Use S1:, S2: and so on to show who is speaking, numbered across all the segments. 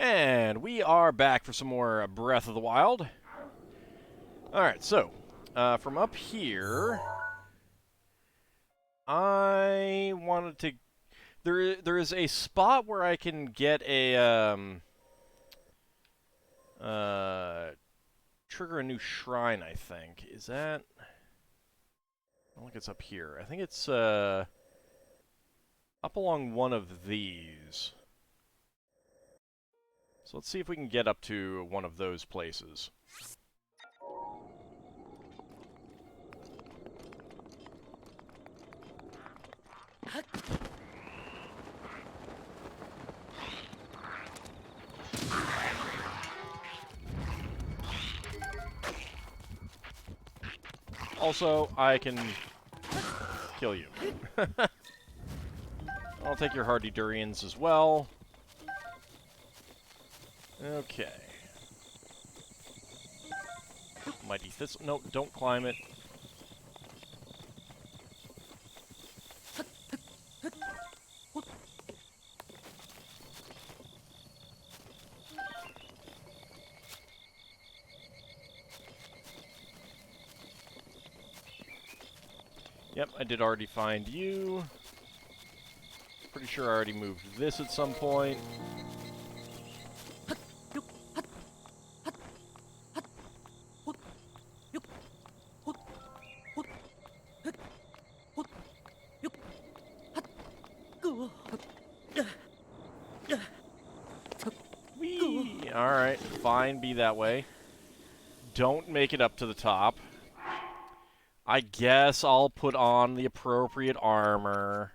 S1: And we are back for some more Breath of the Wild. Alright, so, from up here, I wanted to... There is a spot where I can get a, trigger a new shrine, I think. Is that... I don't think it's up here. I think it's, up along one of these. So let's see if we can get up to one of those places. Also, I can kill you. I'll take your hardy durians as well. Okay. Mighty thistle. No, don't climb it. Yep, I did already find you. Pretty sure I already moved this at some point. Whee! Alright, fine, be that way. Don't make it up to the top. I guess I'll put on the appropriate armor.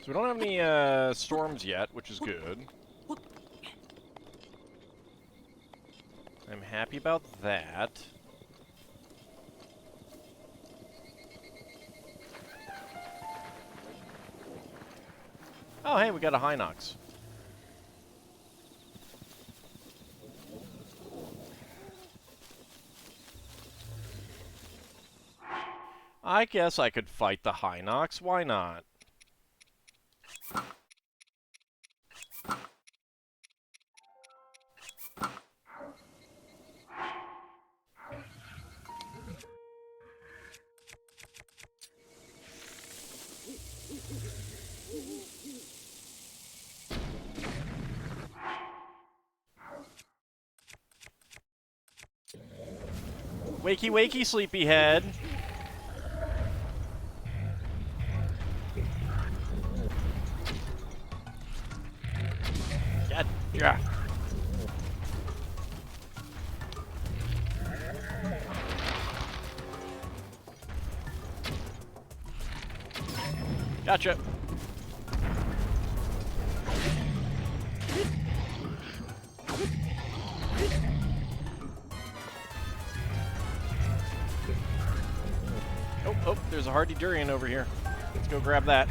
S1: So we don't have any storms yet, which is good. I'm happy about that. Oh, hey, we got a Hinox. I guess I could fight the Hinox. Why not? Wakey, wakey, sleepyhead. God, yeah. Gotcha. Oh, there's a hardy durian over here. Let's go grab that.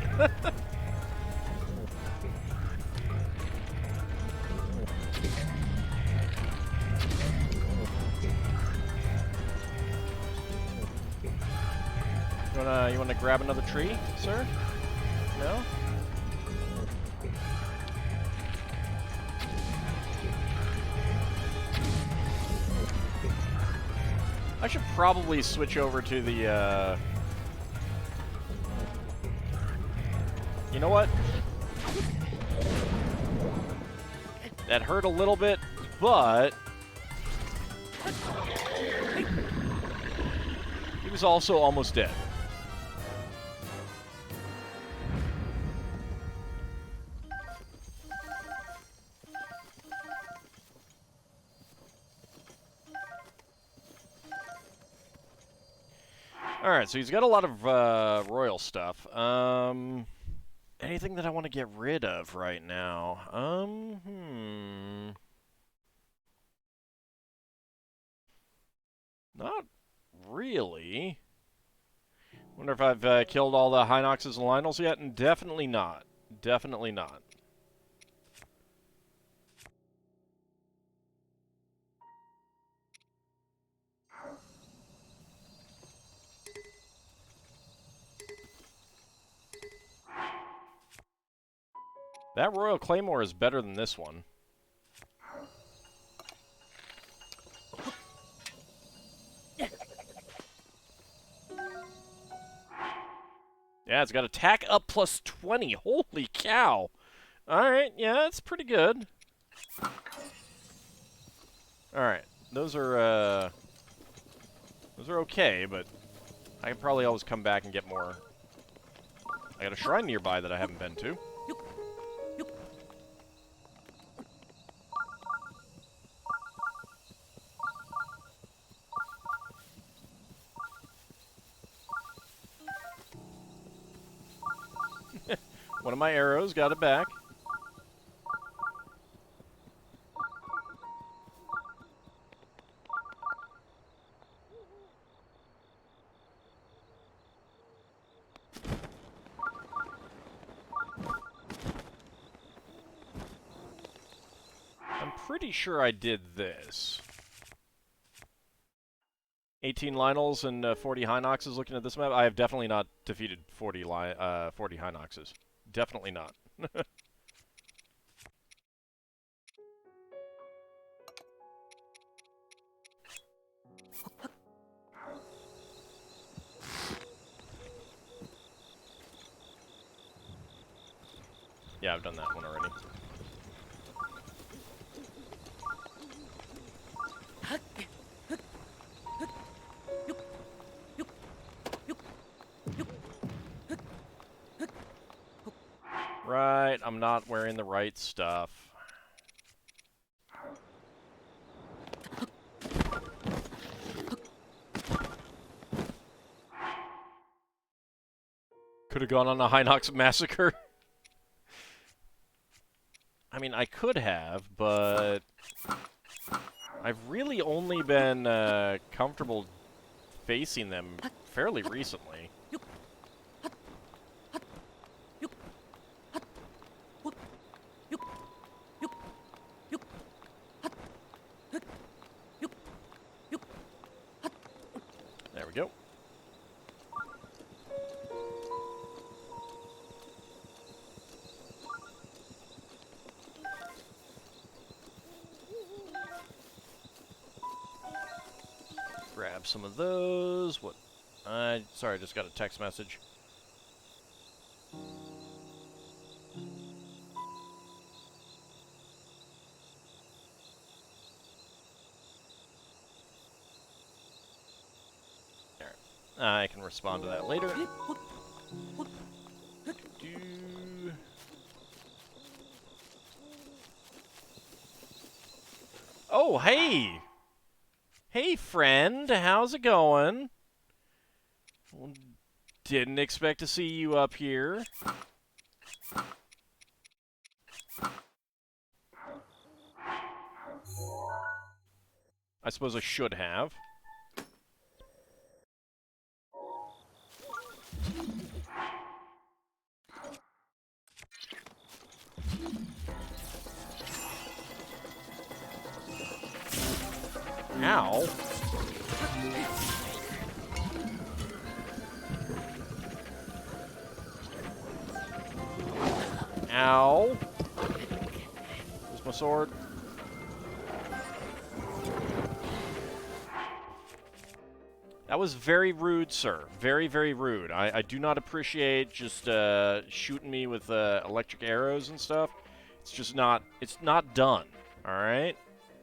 S1: You wanna grab another tree, sir? No? I should probably switch over to the, You know what? That hurt a little bit, but... he was also almost dead. Alright, so he's got a lot of royal stuff. Anything that I want to get rid of right now? Not really. Wonder if I've killed all the Hinoxes and Lynels yet? And definitely not. Definitely not. That Royal Claymore is better than this one. Yeah, it's got attack up plus 20. Holy cow. Alright, yeah, that's pretty good. Alright, those are okay, but I can probably always come back and get more. I got a shrine nearby that I haven't been to. One of my arrows got it back. I'm pretty sure I did this. 18 Lionels and 40 Hinoxes looking at this map. I have definitely not defeated 40 Hinoxes. Definitely not. Yeah, I've done that one already. Right, I'm not wearing the right stuff. Could have gone on a Hinox massacre. I mean, I could have, but I've really only been comfortable facing them fairly recently. There we go. Grab some of those. What? Sorry, I just got a text message. I can respond to that later. Oh, hey! Hey, friend, how's it going? Didn't expect to see you up here. I suppose I should have. Ow. Ow. Where's my sword? That was very rude, sir. Very, very rude. I do not appreciate just shooting me with electric arrows and stuff. It's just not, it's not done, alright?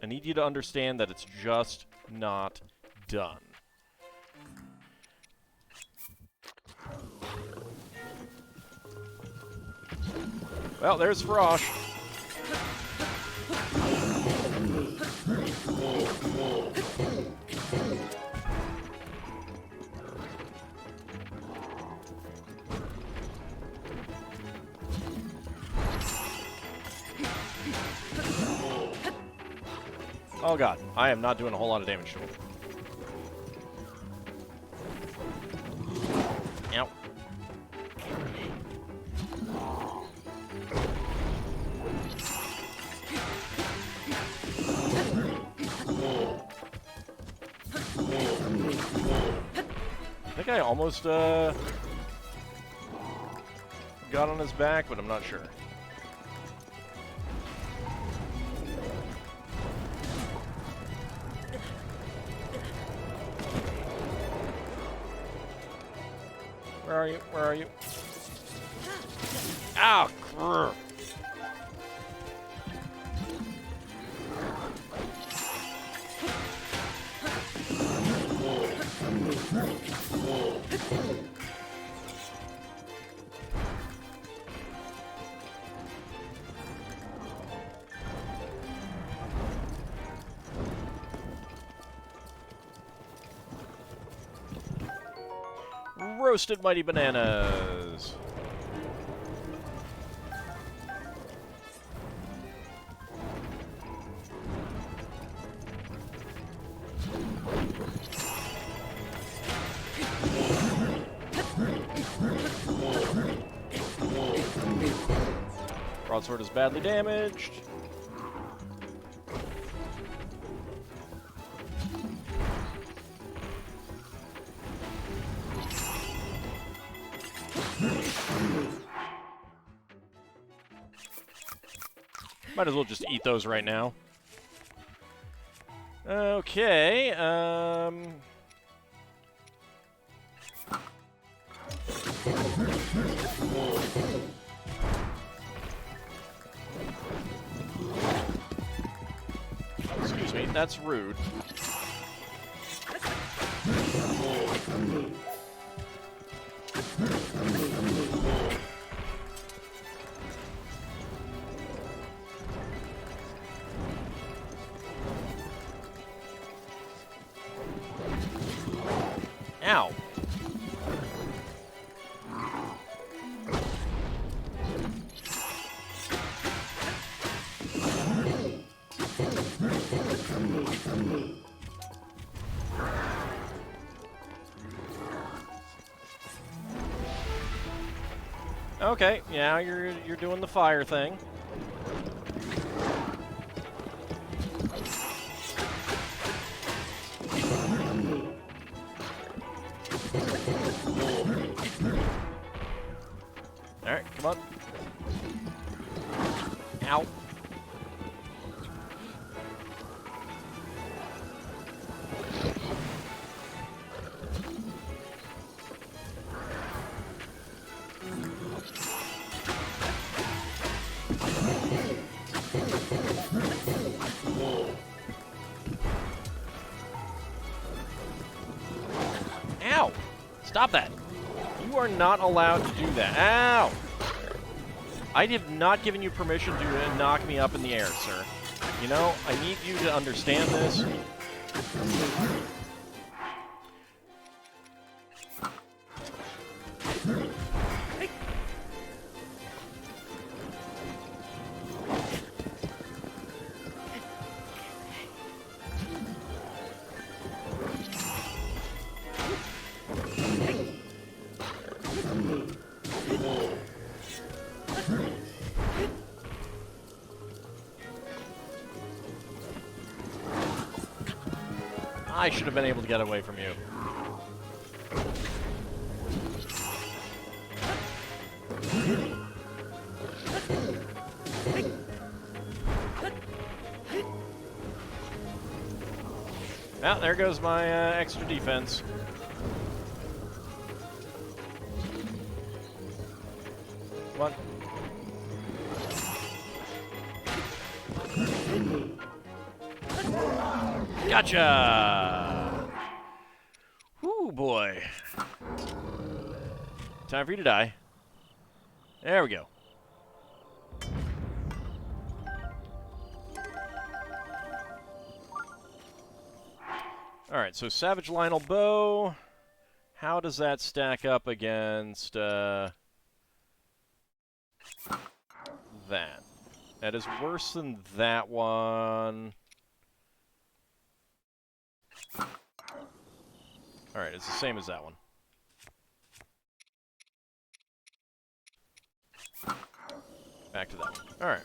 S1: I need you to understand that it's just not done. Well, there's Frosh. Oh god, I am not doing a whole lot of damage to him. Ow. I think I almost got on his back, but I'm not sure. Where are you? Where are you? Ow! Grr. Roasted mighty bananas. Broadsword is badly damaged. Might as well just eat those right now. Okay, excuse me, that's rude. Ow. Okay, yeah, you're doing the fire thing. Alright, come on. Ow. Ow! Stop that! You are not allowed to do that. Ow! I have not given you permission to knock me up in the air, sir. You know, I need you to understand this. I should have been able to get away from you. Well, there goes my extra defense. Come on. Gotcha! Whoo, boy. Time for you to die. There we go. Alright, so Savage Lionel Bow. How does that stack up against that? That is worse than that one. Alright, it's the same as that one. Back to that one. Alright.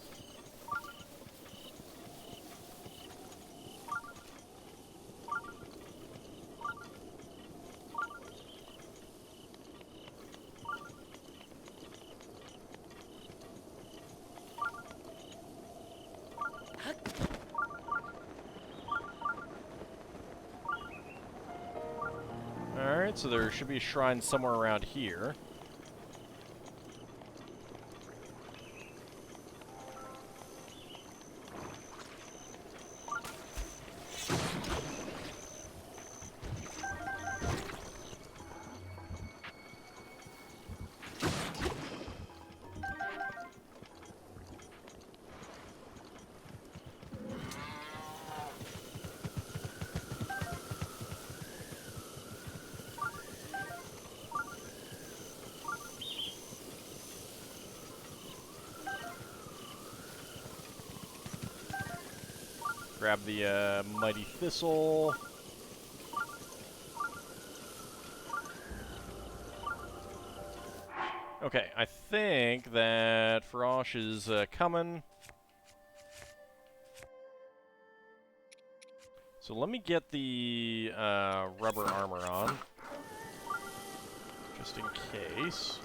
S1: Alright, so there should be a shrine somewhere around here. Grab the mighty thistle. Okay, I think that Frosh is coming. So let me get the rubber armor on, just in case.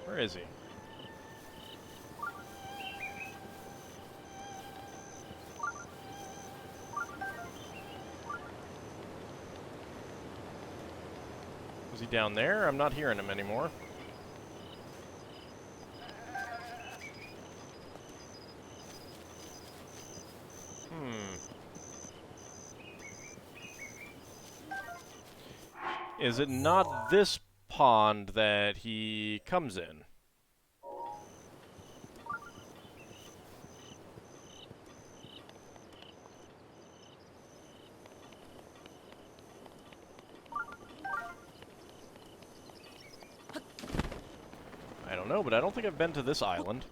S1: Where is he? Was he down there? I'm not hearing him anymore. Is it not this pond that he comes in? I don't know, but I don't think I've been to this island.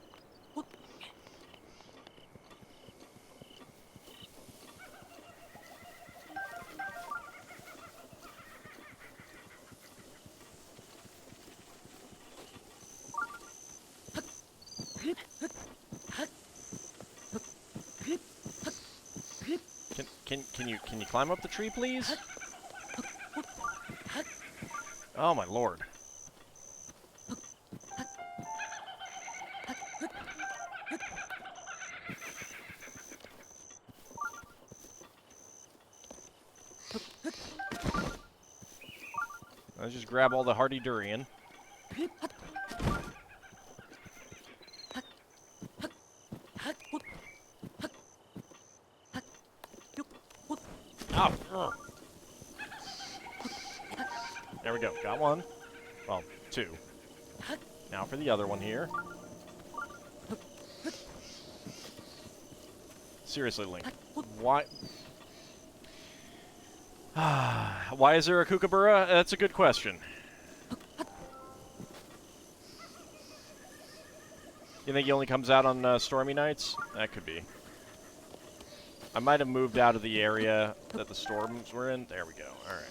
S1: Can you climb up the tree, please? Oh my lord. Let's just grab all the hardy durian. Oh. There we go. Got one. Well, two. Now for the other one here. Seriously, Link. Why? Why is there a kookaburra? That's a good question. You think he only comes out on stormy nights? That could be. I might have moved out of the area that the storms were in. There we go. Alright.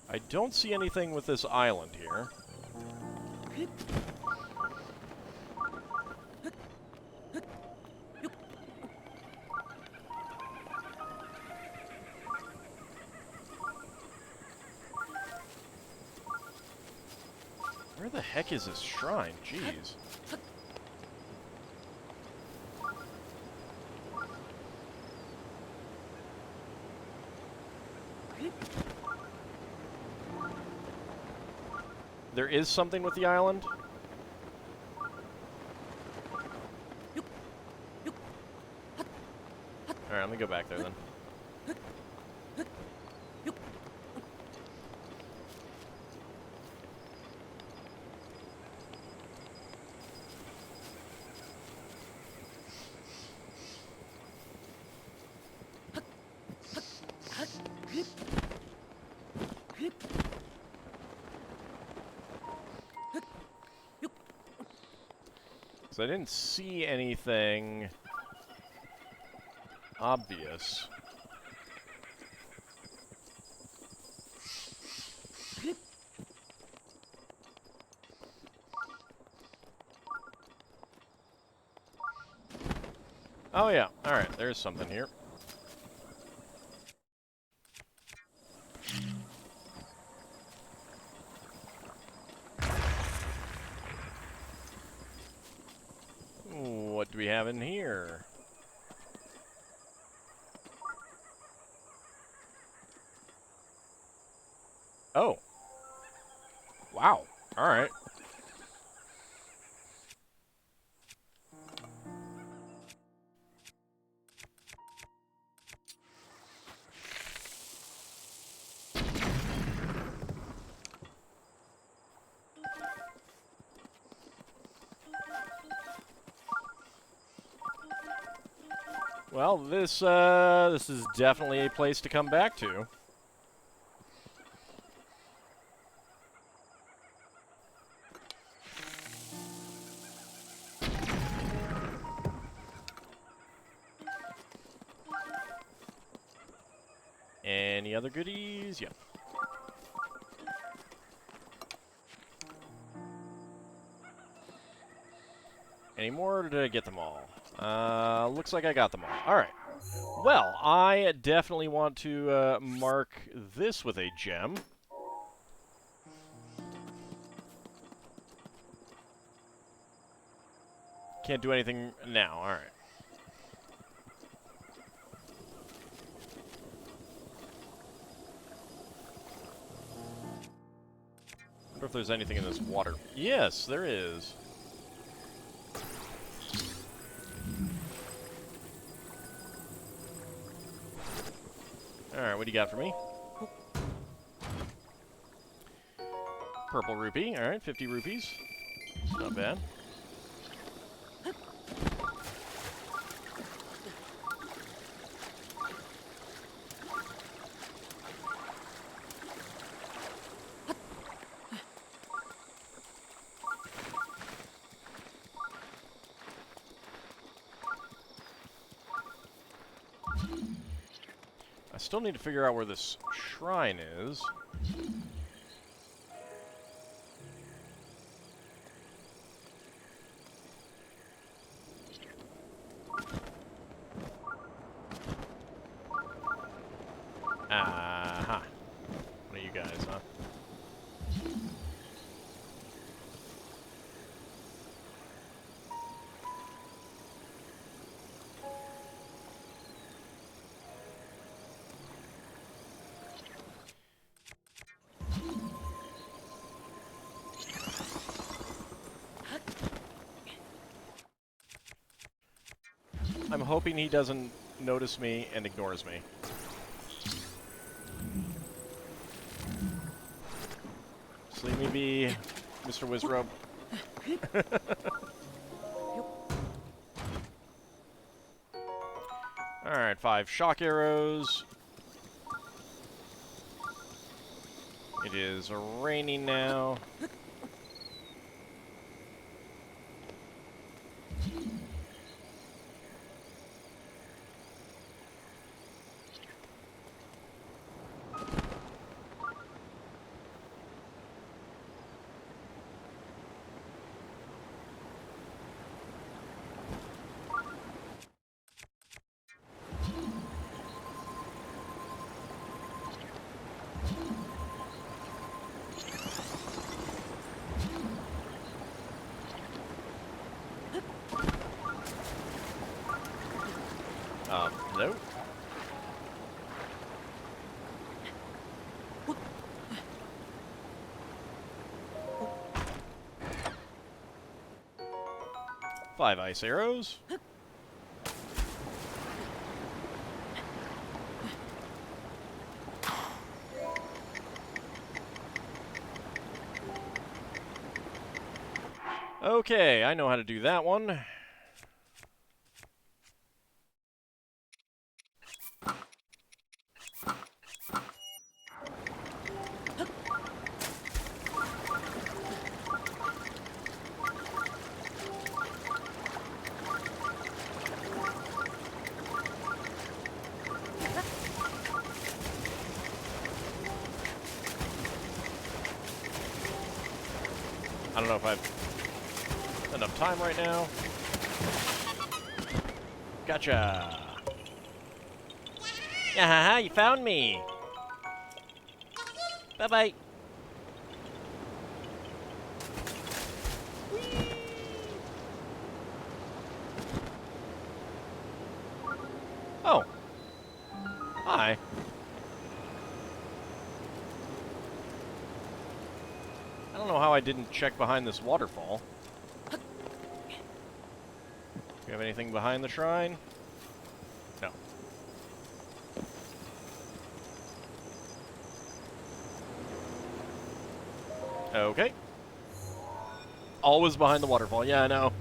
S1: I don't see anything with this island here. Where the heck is this shrine? Jeez. There is something with the island? Alright, let me go back there then. So I didn't see anything obvious. Oh, yeah. Alright, there's something here. What do we have in here? Oh. Wow. Alright. Well, this is definitely a place to come back to. Any other goodies? Yep. Any more, or did I get them all? Looks like I got them all. Alright. Well, I definitely want to mark this with a gem. Can't do anything now. Alright. I wonder if there's anything in this water. Yes, there is. Alright, what do you got for me? Purple rupee. Alright, 50 rupees. Not bad. I still need to figure out where this shrine is. Aha. What are you guys, huh? I'm hoping he doesn't notice me and ignores me. Just leave me be, Mr. Wizrobe. Alright, 5 shock arrows. It is raining now. Hello? Five ice arrows. Okay, I know how to do that one. I don't know if I've enough time right now. Gotcha. Yeah, you found me. Bye-bye. Oh. Hi. I don't know how I didn't check behind this waterfall. Do you have anything behind the shrine? No. Okay. Always behind the waterfall. Yeah, I know.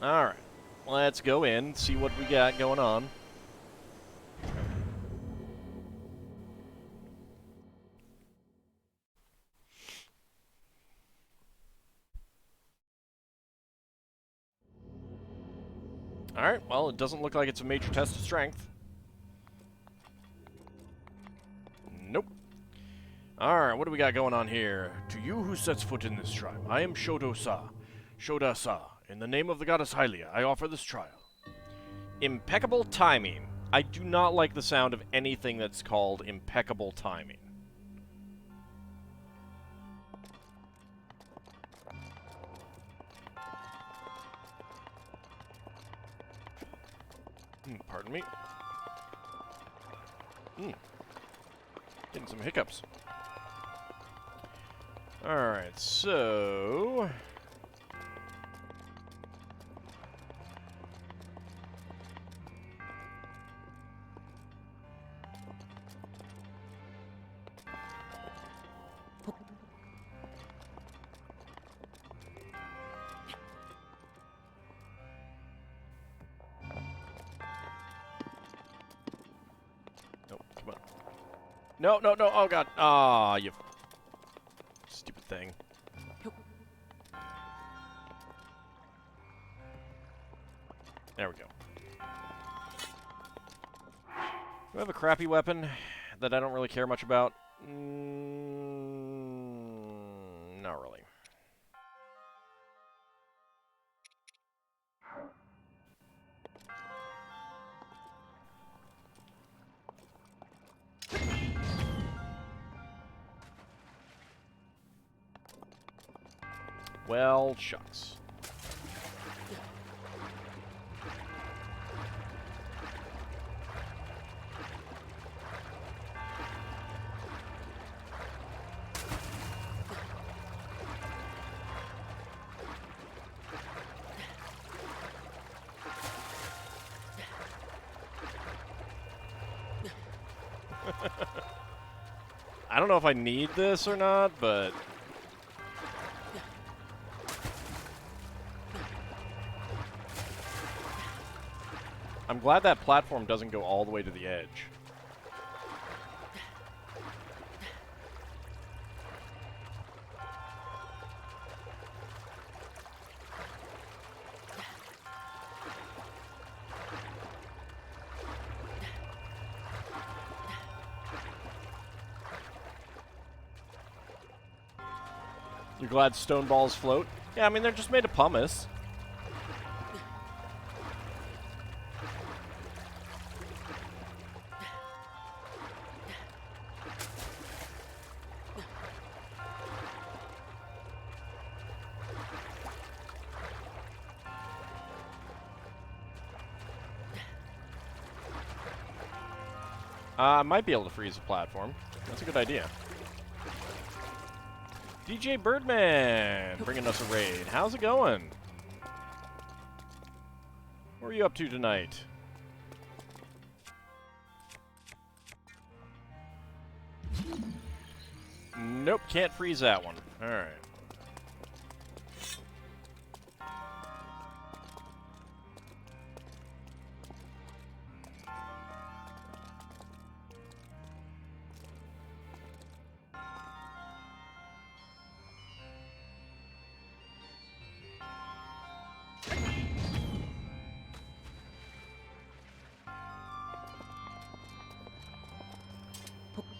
S1: Alright. Let's go in, see what we got going on. Alright, well, it doesn't look like it's a major test of strength. Nope. Alright, what do we got going on here? To you who sets foot in this tribe, I am Shoda-sa. In the name of the goddess Hylia, I offer this trial. Impeccable timing. I do not like the sound of anything that's called impeccable timing. Pardon me. Getting some hiccups. Alright, so... No, no, no, oh god. Ah, you stupid thing. There we go. Do I have a crappy weapon that I don't really care much about? Not really. Well, shucks. I don't know if I need this or not, but... I'm glad that platform doesn't go all the way to the edge. You're glad stone balls float? Yeah, I mean, they're just made of pumice. I might be able to freeze the platform. That's a good idea. DJ Birdman bringing us a raid. How's it going? What are you up to tonight? Nope, can't freeze that one. Alright.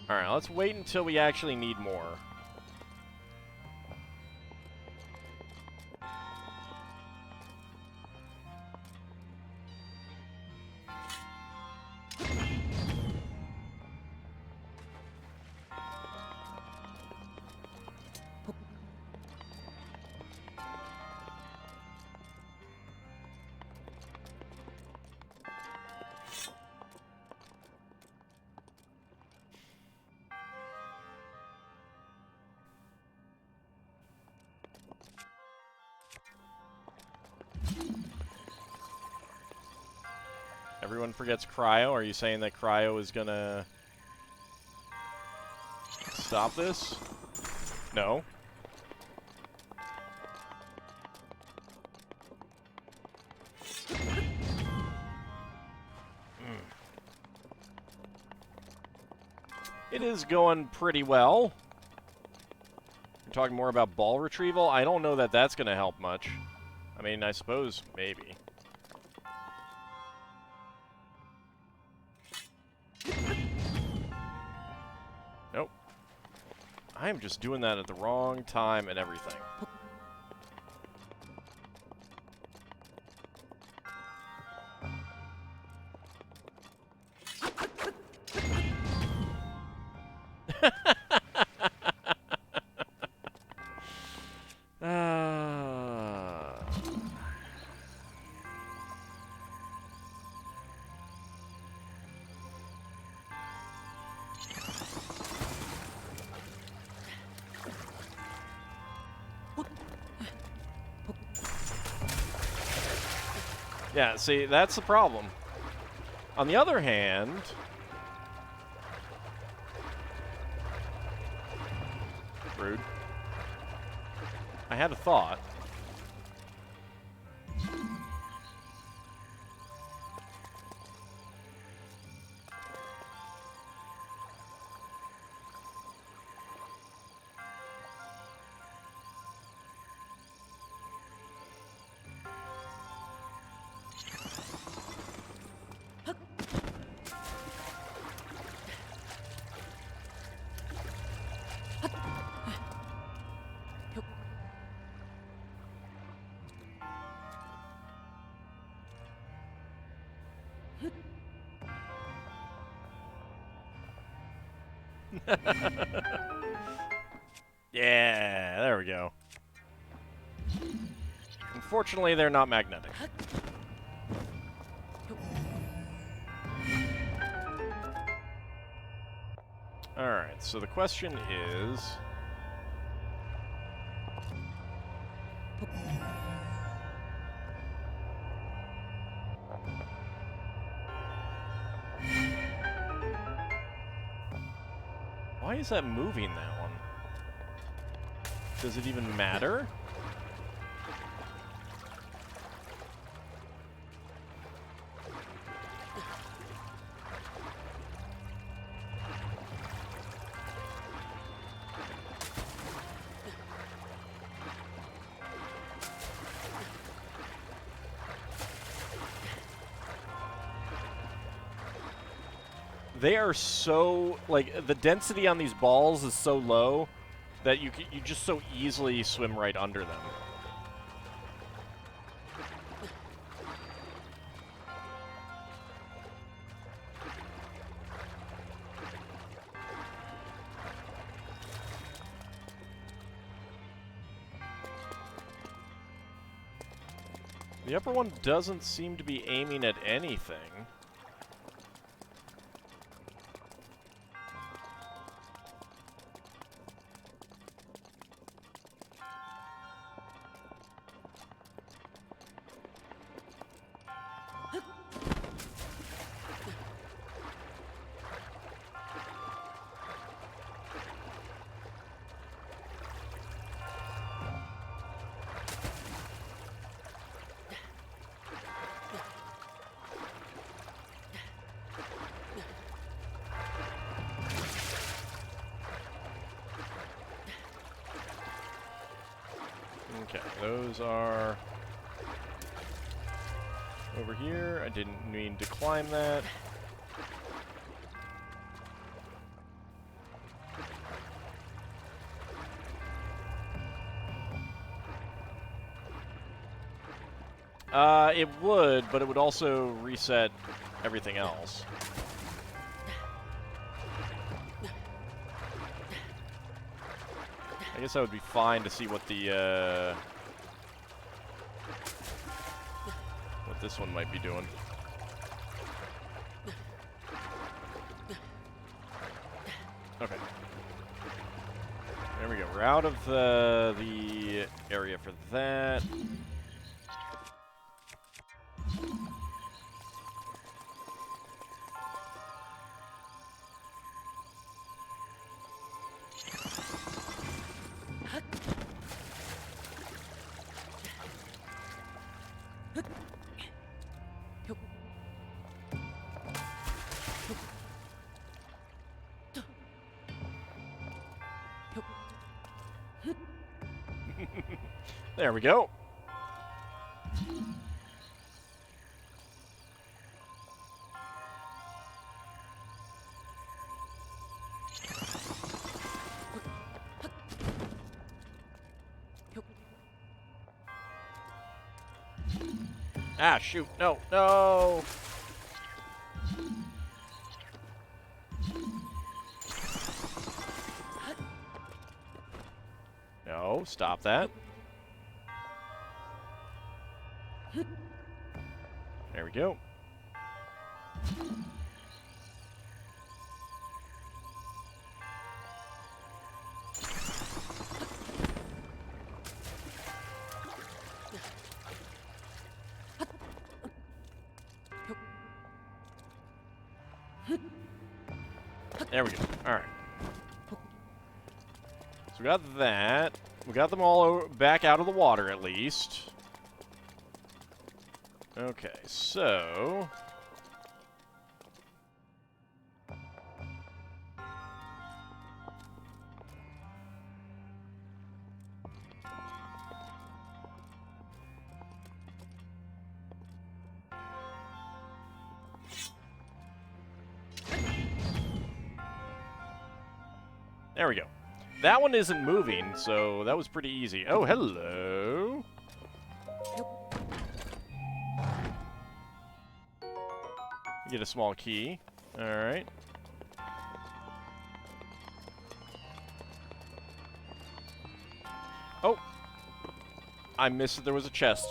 S1: Alright, let's wait until we actually need more. Everyone forgets cryo. Are you saying that cryo is gonna stop this? No. It is going pretty well. You're talking more about ball retrieval? I don't know that that's gonna help much. I mean, I suppose maybe. Nope. I am just doing that at the wrong time and everything. Yeah, see, that's the problem. On the other hand... Rude. I had a thought. Yeah, there we go. Unfortunately, they're not magnetic. Alright, so the question is... Why is that moving, that one? Does it even matter? They are so, like, the density on these balls is so low that you just so easily swim right under them. The upper one doesn't seem to be aiming at anything. Okay, those are over here. I didn't mean to climb that. It would, but it would also reset everything else. I guess that would be fine to see what the, what this one might be doing. Okay. There we go. We're out of the area for that. There we go. Ah, shoot. No, no. No, stop that. There we go. There we go. All right. So we got that. We got them all back out of the water at least. Okay, so... There we go. That one isn't moving, so that was pretty easy. Oh, hello. Get a small key. All right. Oh. I missed that there was a chest.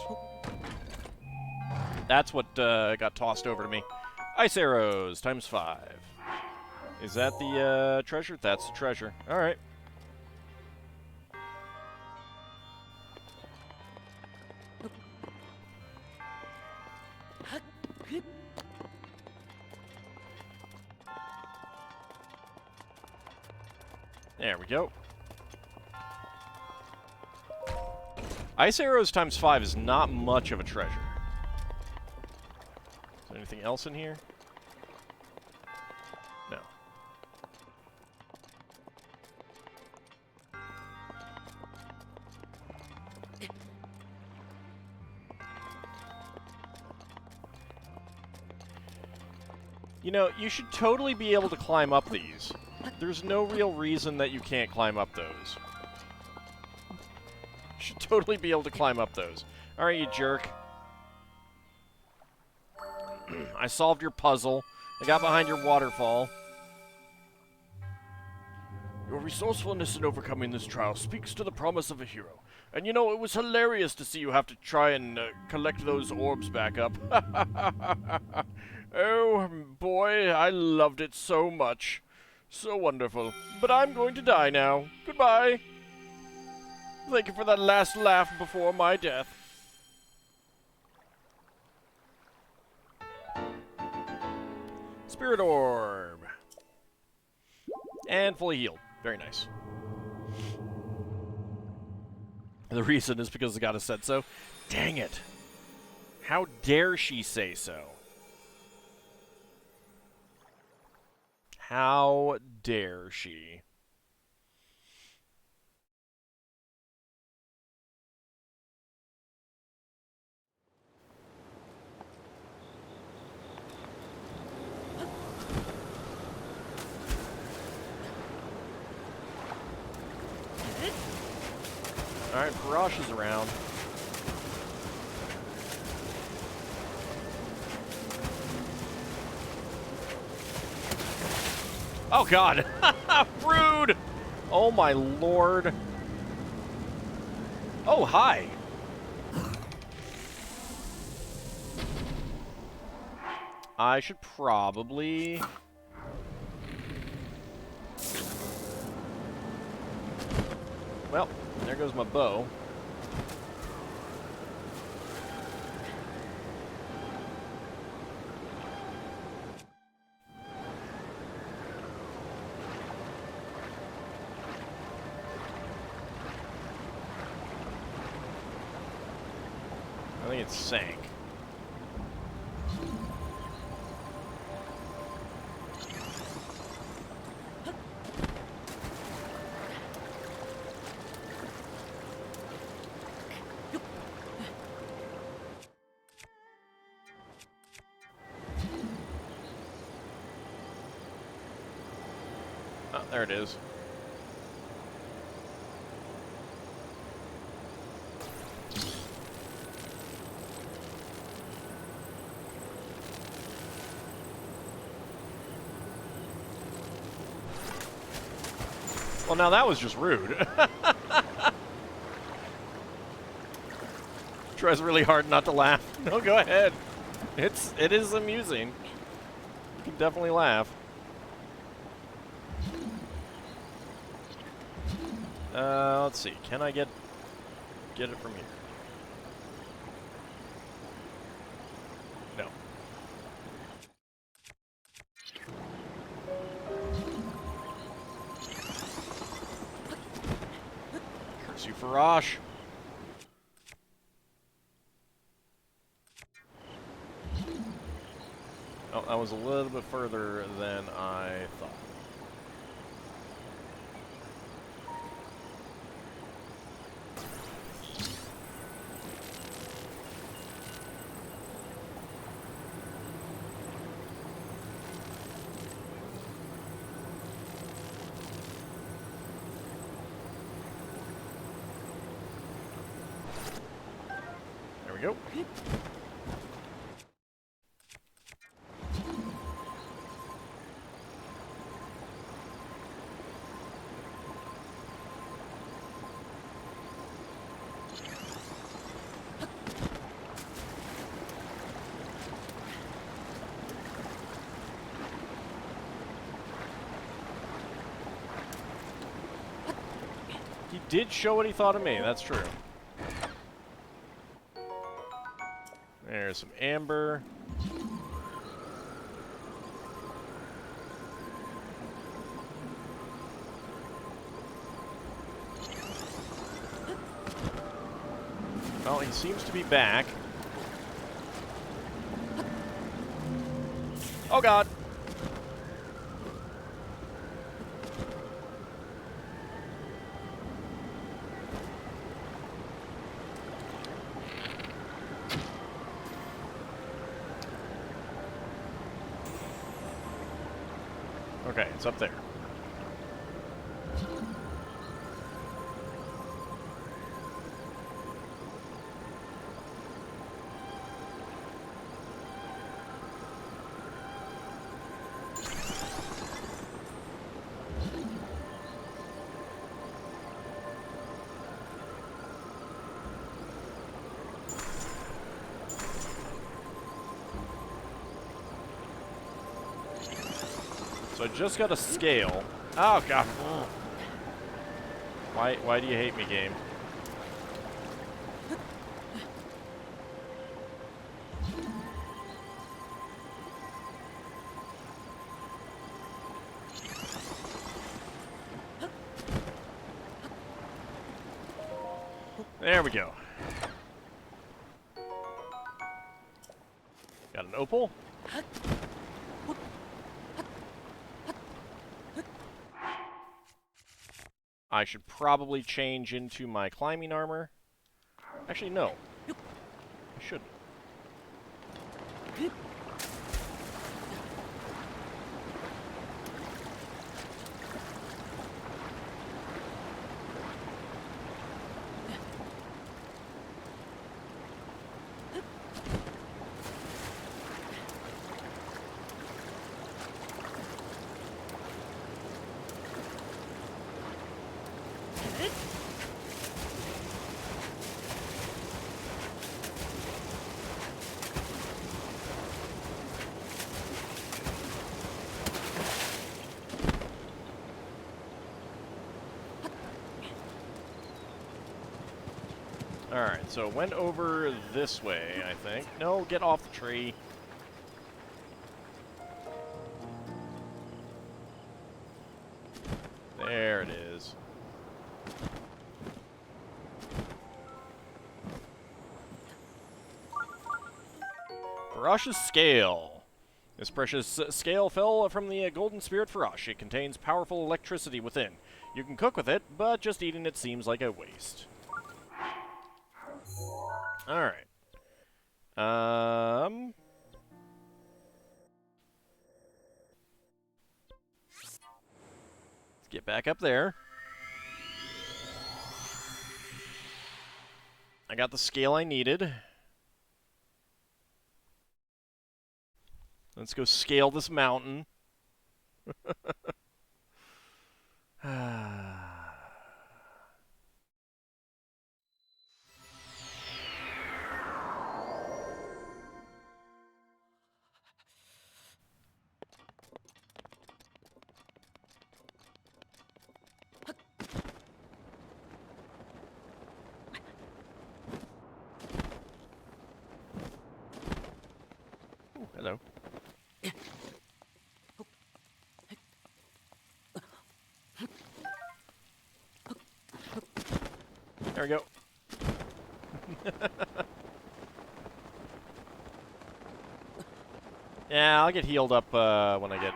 S1: That's what got tossed over to me. Ice arrows, ×5. Is that the treasure? That's the treasure. All right. There we go. Ice arrows ×5 is not much of a treasure. Is there anything else in here? No. You know, you should totally be able to climb up these. There's no real reason that you can't climb up those. You should totally be able to climb up those. Alright, you jerk. I solved your puzzle. I got behind your waterfall. Your resourcefulness in overcoming this trial speaks to the promise of a hero. And you know, it was hilarious to see you have to try and collect those orbs back up. Oh, boy, I loved it so much. So wonderful. But I'm going to die now. Goodbye. Thank you for that last laugh before my death. Spirit Orb. And fully healed. Very nice. The reason is because the goddess said so. Dang it. How dare she say so? How dare she? Alright, Parash is around. Oh, God. Rude. Oh, my lord. Oh, hi. I should probably... Well, there goes my bow. I think it sank. Oh, there it is. Well, now that was just rude. Tries really hard not to laugh. No, go ahead. It is amusing. You can definitely laugh. Let's see. Can I get it from here? No. Curse you, Farash. Oh, that was a little bit further than I thought. There we go. He did show what he thought of me, that's true. There's some amber. Well, he seems to be back. Oh, God. Okay, it's up there. So I just got a scale. Oh, God. Why do you hate me, game? There we go. Got an opal. I should probably change into my climbing armor. Actually, no. I shouldn't. Alright, so it went over this way, I think. No, get off the tree. There it is. Farash's Scale. This precious scale fell from the golden spirit Farash. It contains powerful electricity within. You can cook with it, but just eating it seems like a waste. Alright. Let's get back up there. I got the scale I needed. Let's go scale this mountain. Ooh, hello. There we go. Yeah, I'll get healed up when I get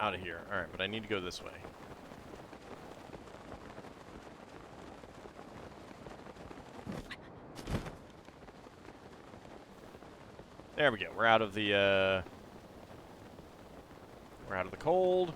S1: out of here. Alright, but I need to go this way. There we go. We're out of the cold.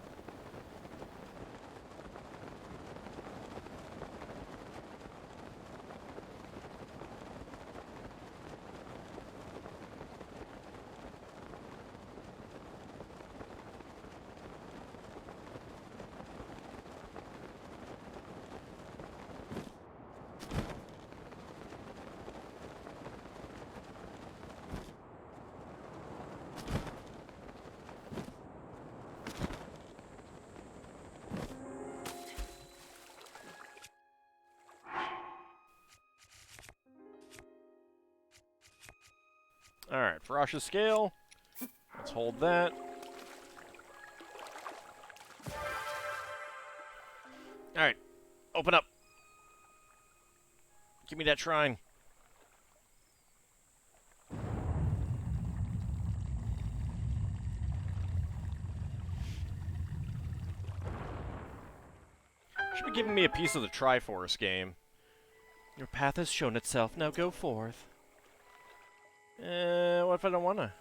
S1: Alright, Farash's Scale. Let's hold that. Alright, open up. Give me that shrine. Should be giving me a piece of the Triforce game. Your path has shown itself, now go forth. What if I don't wanna?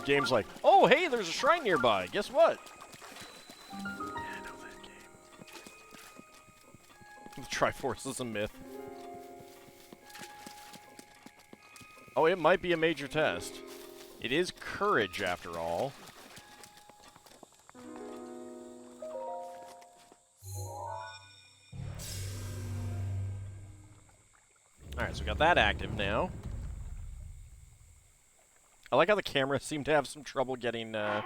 S1: Game's like, oh hey, there's a shrine nearby. Guess what? Yeah, I know that game. The Triforce is a myth. Oh, it might be a major test. It is courage, after all. Alright, so we got that active now. I like how the camera seemed to have some trouble getting out.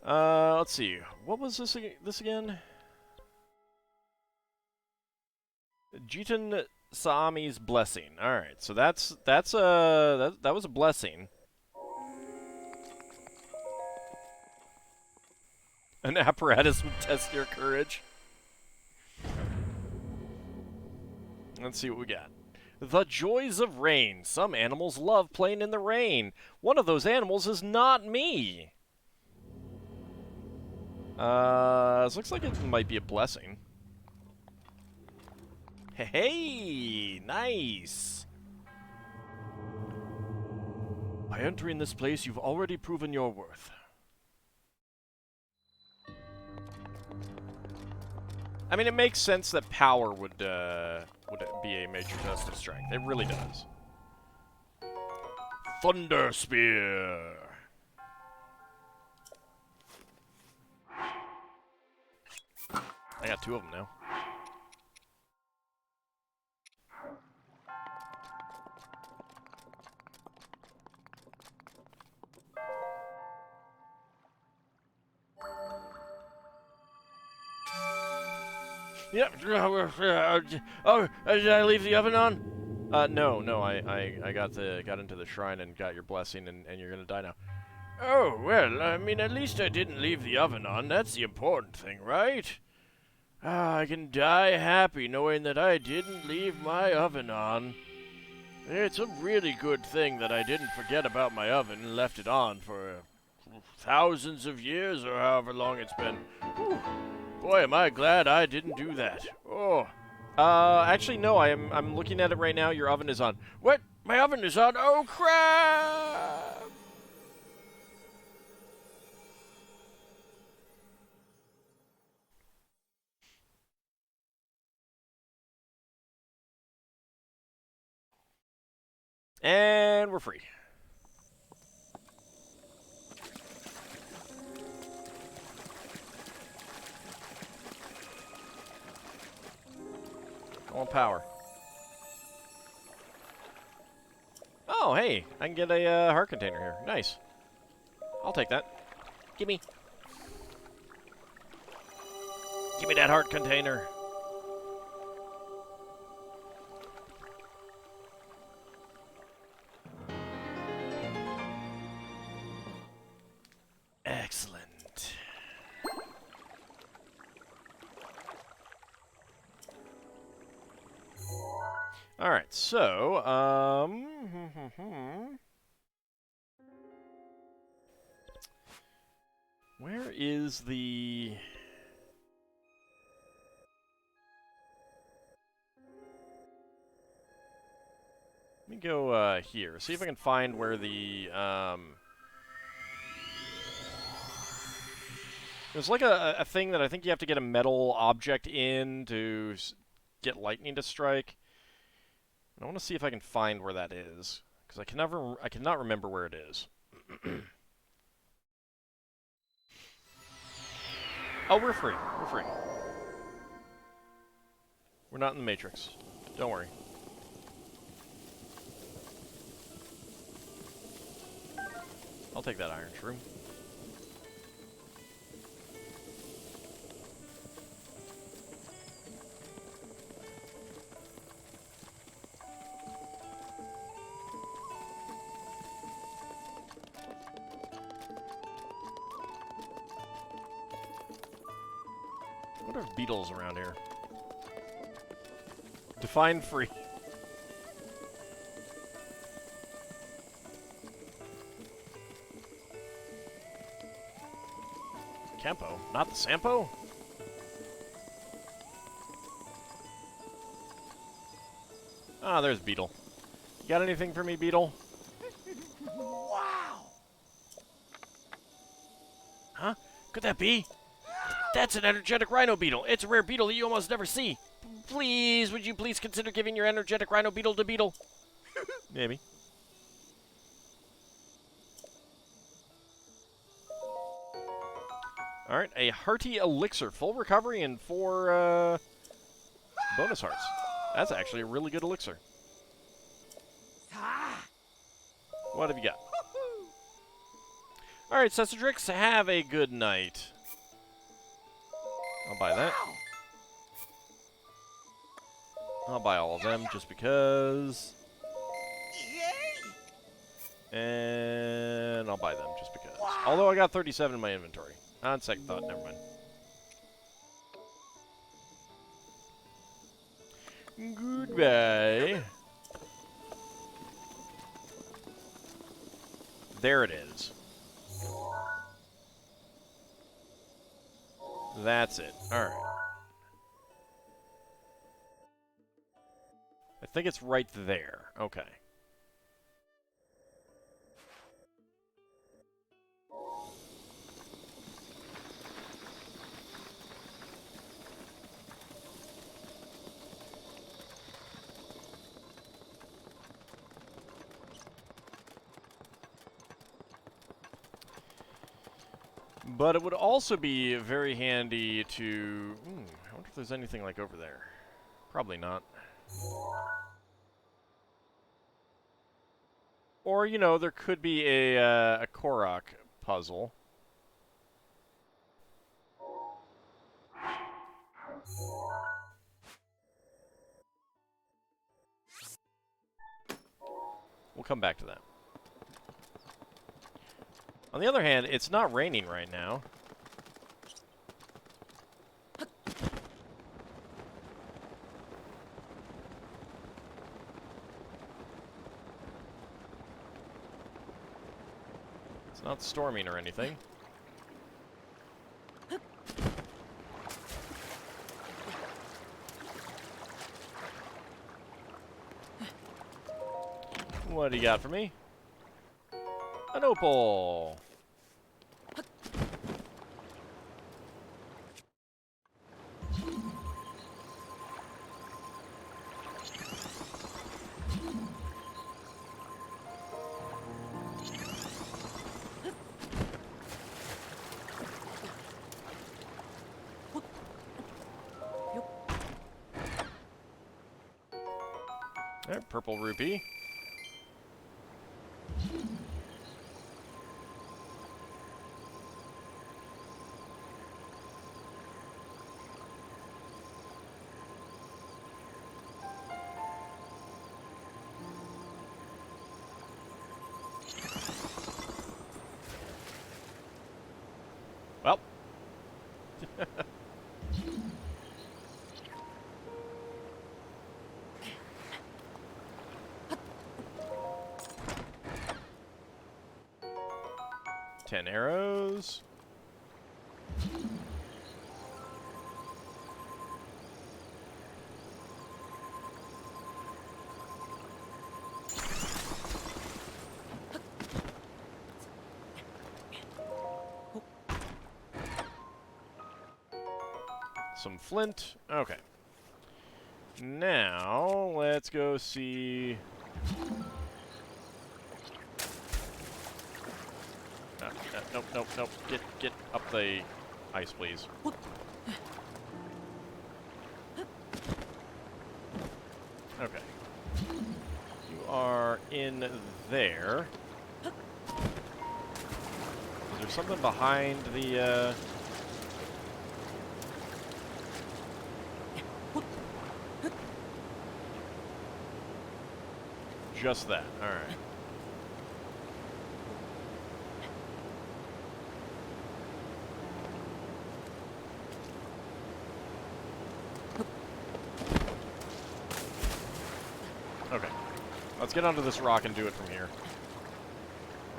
S1: Let's see. What was this again? Jitan Saami's blessing. Alright, so that was a blessing. An apparatus would test your courage. Let's see what we got. The joys of rain. Some animals love playing in the rain. One of those animals is not me. This looks like it might be a blessing. Hey, nice. By entering this place, you've already proven your worth. I mean, it makes sense that power would be a major test of strength. It really does. Thunder Spear. I got 2 of them now. Yep. Oh, did I leave the oven on? No. I got into the shrine and got your blessing, and you're gonna die now. Oh, well, I mean, at least I didn't leave the oven on. That's the important thing, right? I can die happy knowing that I didn't leave my oven on. It's a really good thing that I didn't forget about my oven and left it on for thousands of years or however long it's been. Whew. Boy, am I glad I didn't do that. Oh. Actually, no, I'm looking at it right now. Your oven is on. What? My oven is on? Oh, crap! And we're free. I want power. Oh, hey, I can get a heart container here. Nice. I'll take that. Gimme. Give me that heart container. Excellent. All right, so, where is the... Let me go, here. See if I can find where the, There's like a thing that I think you have to get a metal object in to get lightning to strike. And I want to see if I can find where that is, because I cannot remember where it is. Oh, we're free. We're free. We're not in the Matrix. Don't worry. I'll take that iron shroom. What are beetles around here? Define free. Campo, not the Sampo? Ah, there's Beetle. You got anything for me, Beetle?
S2: Wow!
S1: Huh? Could that be? That's an energetic rhino beetle. It's a rare beetle that you almost never see. Please, would you please consider giving your energetic rhino beetle to Beetle? Maybe. Alright, a hearty elixir. Full recovery and 4, bonus hearts. That's actually a really good elixir. What have you got? Alright, Cessadrix, have a good night. I'll buy that. I'll buy all of them just because. And I'll buy them just because. Although I got 37 in my inventory. On second thought, never mind. Goodbye. There it is. That's it. Alright. I think it's right there. Okay. But it would also be very handy to... I wonder if there's anything like over there. Probably not. Or, you know, there could be a Korok puzzle. come back to that. On the other hand, it's not raining right now. It's not storming or anything. What do you got for me? An opal. There, purple rupee. Well. 10 arrows. Some flint. Okay. Now, let's go see... Nope. Get up the ice, please. Okay. You are in there. Is there something behind the, Just that. Alright. Okay. Let's get onto this rock and do it from here.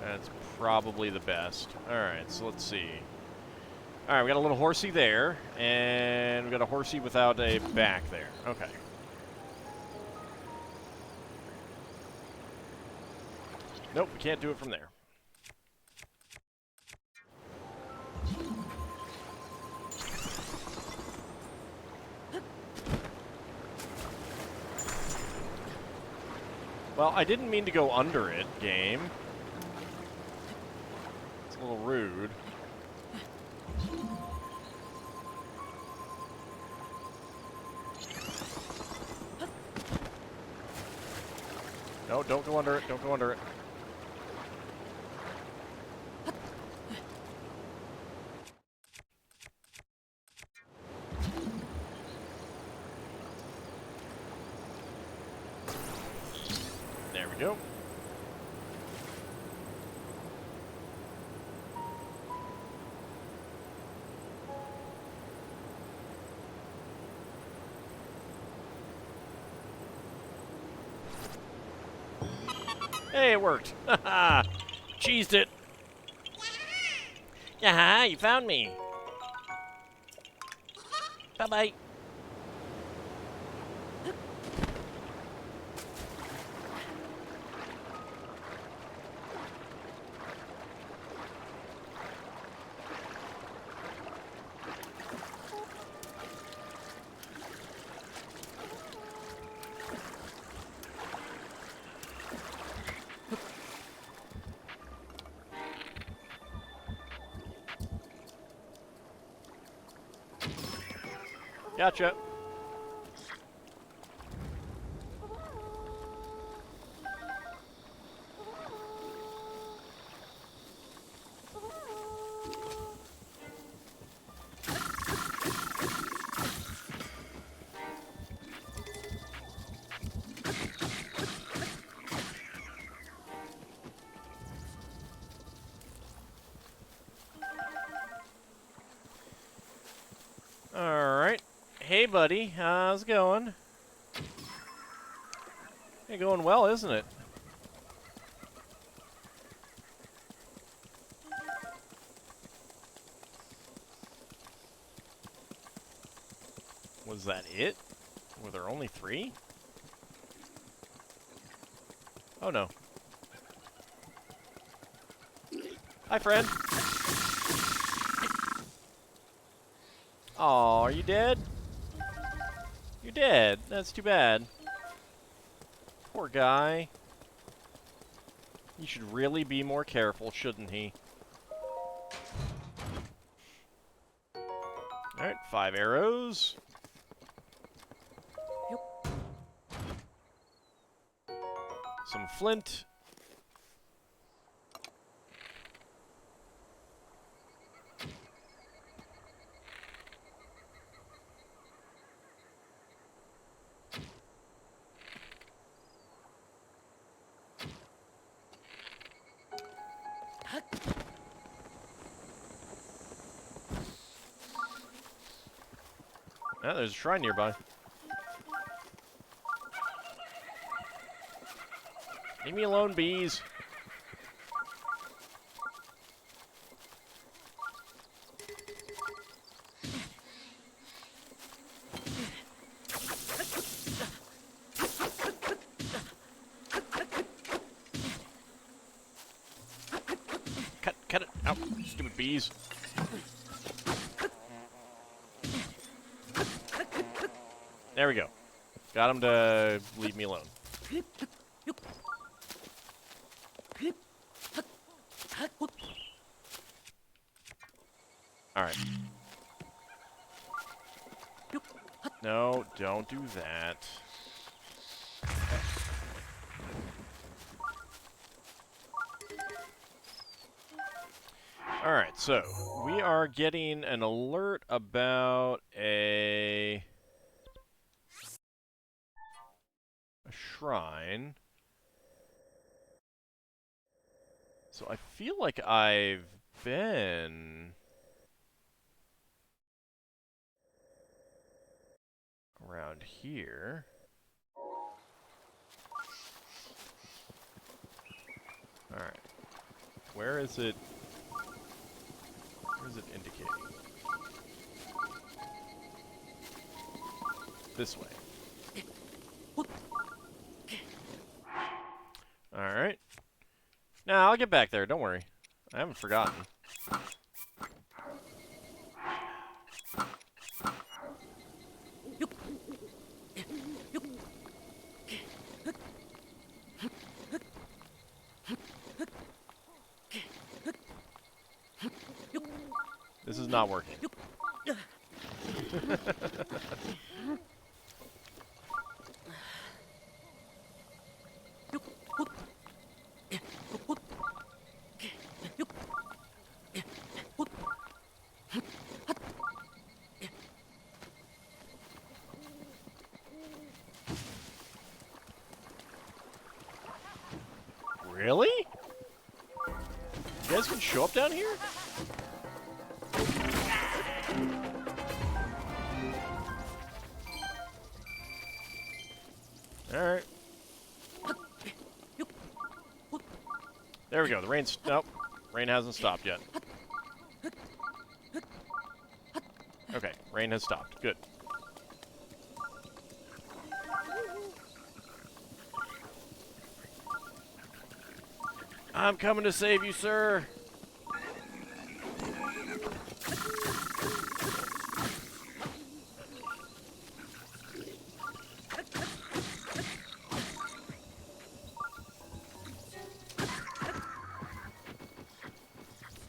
S1: That's probably the best. Alright, so let's see. Alright, we got a little horsey there, and we got a horsey without a back there. Okay. Nope, we can't do it from there. Well, I didn't mean to go under it, game. It's a little rude. No, don't go under it. Don't go under it. There we go. Hey, it worked. Haha. Cheesed it. Yeah, you found me. Bye-bye. Gotcha. Hey, buddy. How's it going? Hey, going well, isn't it? Was that it? Were there only 3? Oh, no. Hi, friend. Aw, are you dead? You're dead. That's too bad. Poor guy. He should really be more careful, shouldn't he? Alright, 5 arrows. Some flint. Ah, there's a shrine nearby. Leave me alone, bees. Cut it out, stupid bees. There we go. Got him to leave me alone. Alright. No, don't do that. Alright, so we are getting an alert about a shrine. So I feel like I've been around here. Alright. Where is it? Where is it indicating? This way. Alright. Nah, I'll get back there, don't worry. I haven't forgotten. This is not working. Really? You guys can show up down here? Alright. There we go. The rain's... Nope. Rain hasn't stopped yet. Okay. Rain has stopped. Good. I'm coming to save you, sir.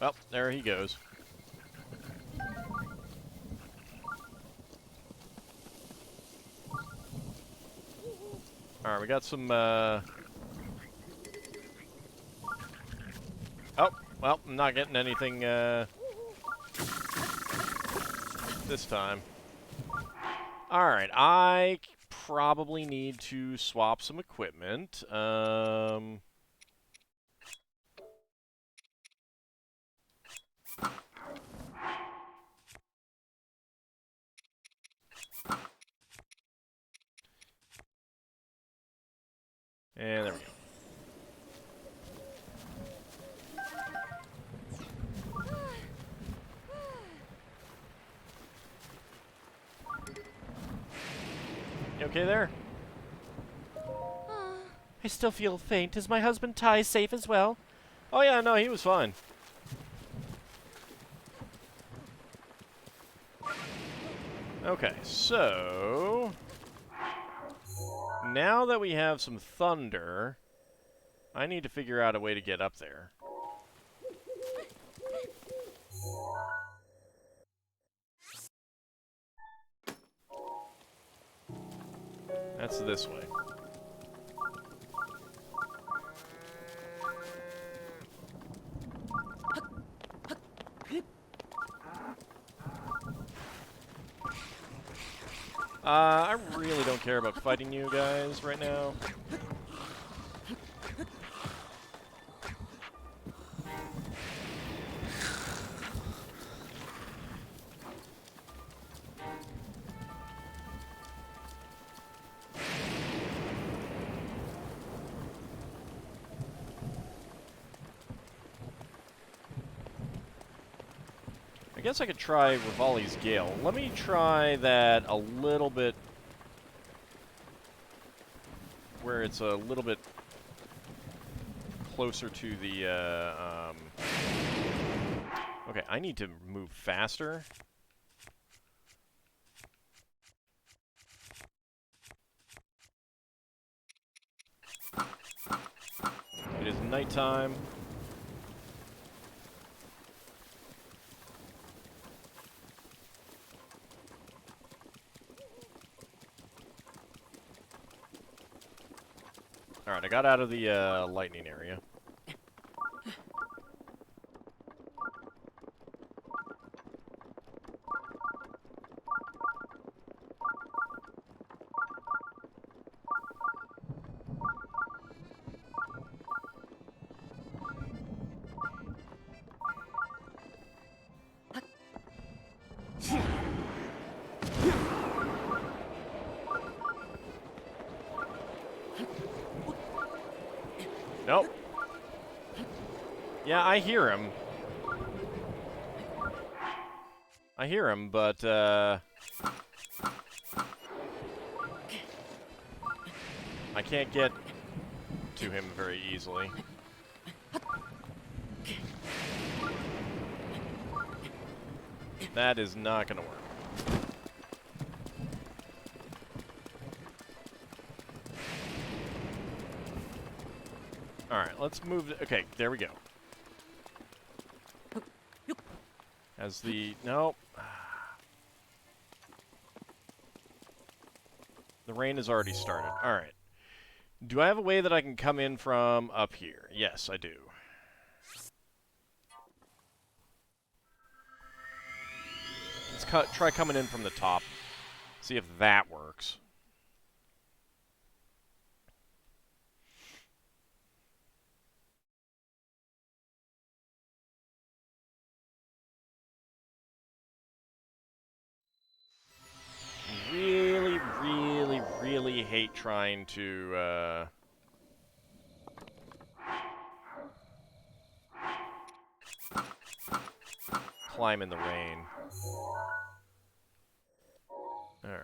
S1: Well, there he goes. Alright, we got some, Oh, well, I'm not getting anything, this time. Alright, I probably need to swap some equipment. And there we go. You okay there? I still feel faint. Is my husband Ty safe as well? Oh yeah, no, he was fine. Okay, so... now that we have some thunder, I need to figure out a way to get up there. That's this way. I really don't care about fighting you guys right now. I guess I could try Rivali's Gale. Let me try that a little bit where it's a little bit closer to the, okay, I need to move faster. It is nighttime. Alright, I got out of the lightning area. Nope. Yeah, I hear him. I hear him, but, I can't get to him very easily. That is not gonna work. Alright, let's move... okay, there we go. As the... nope. The rain has already started. Alright. Do I have a way that I can come in from up here? Yes, I do. Let's try coming in from the top. See if that works. Really hate trying to, climb in the rain. Alright.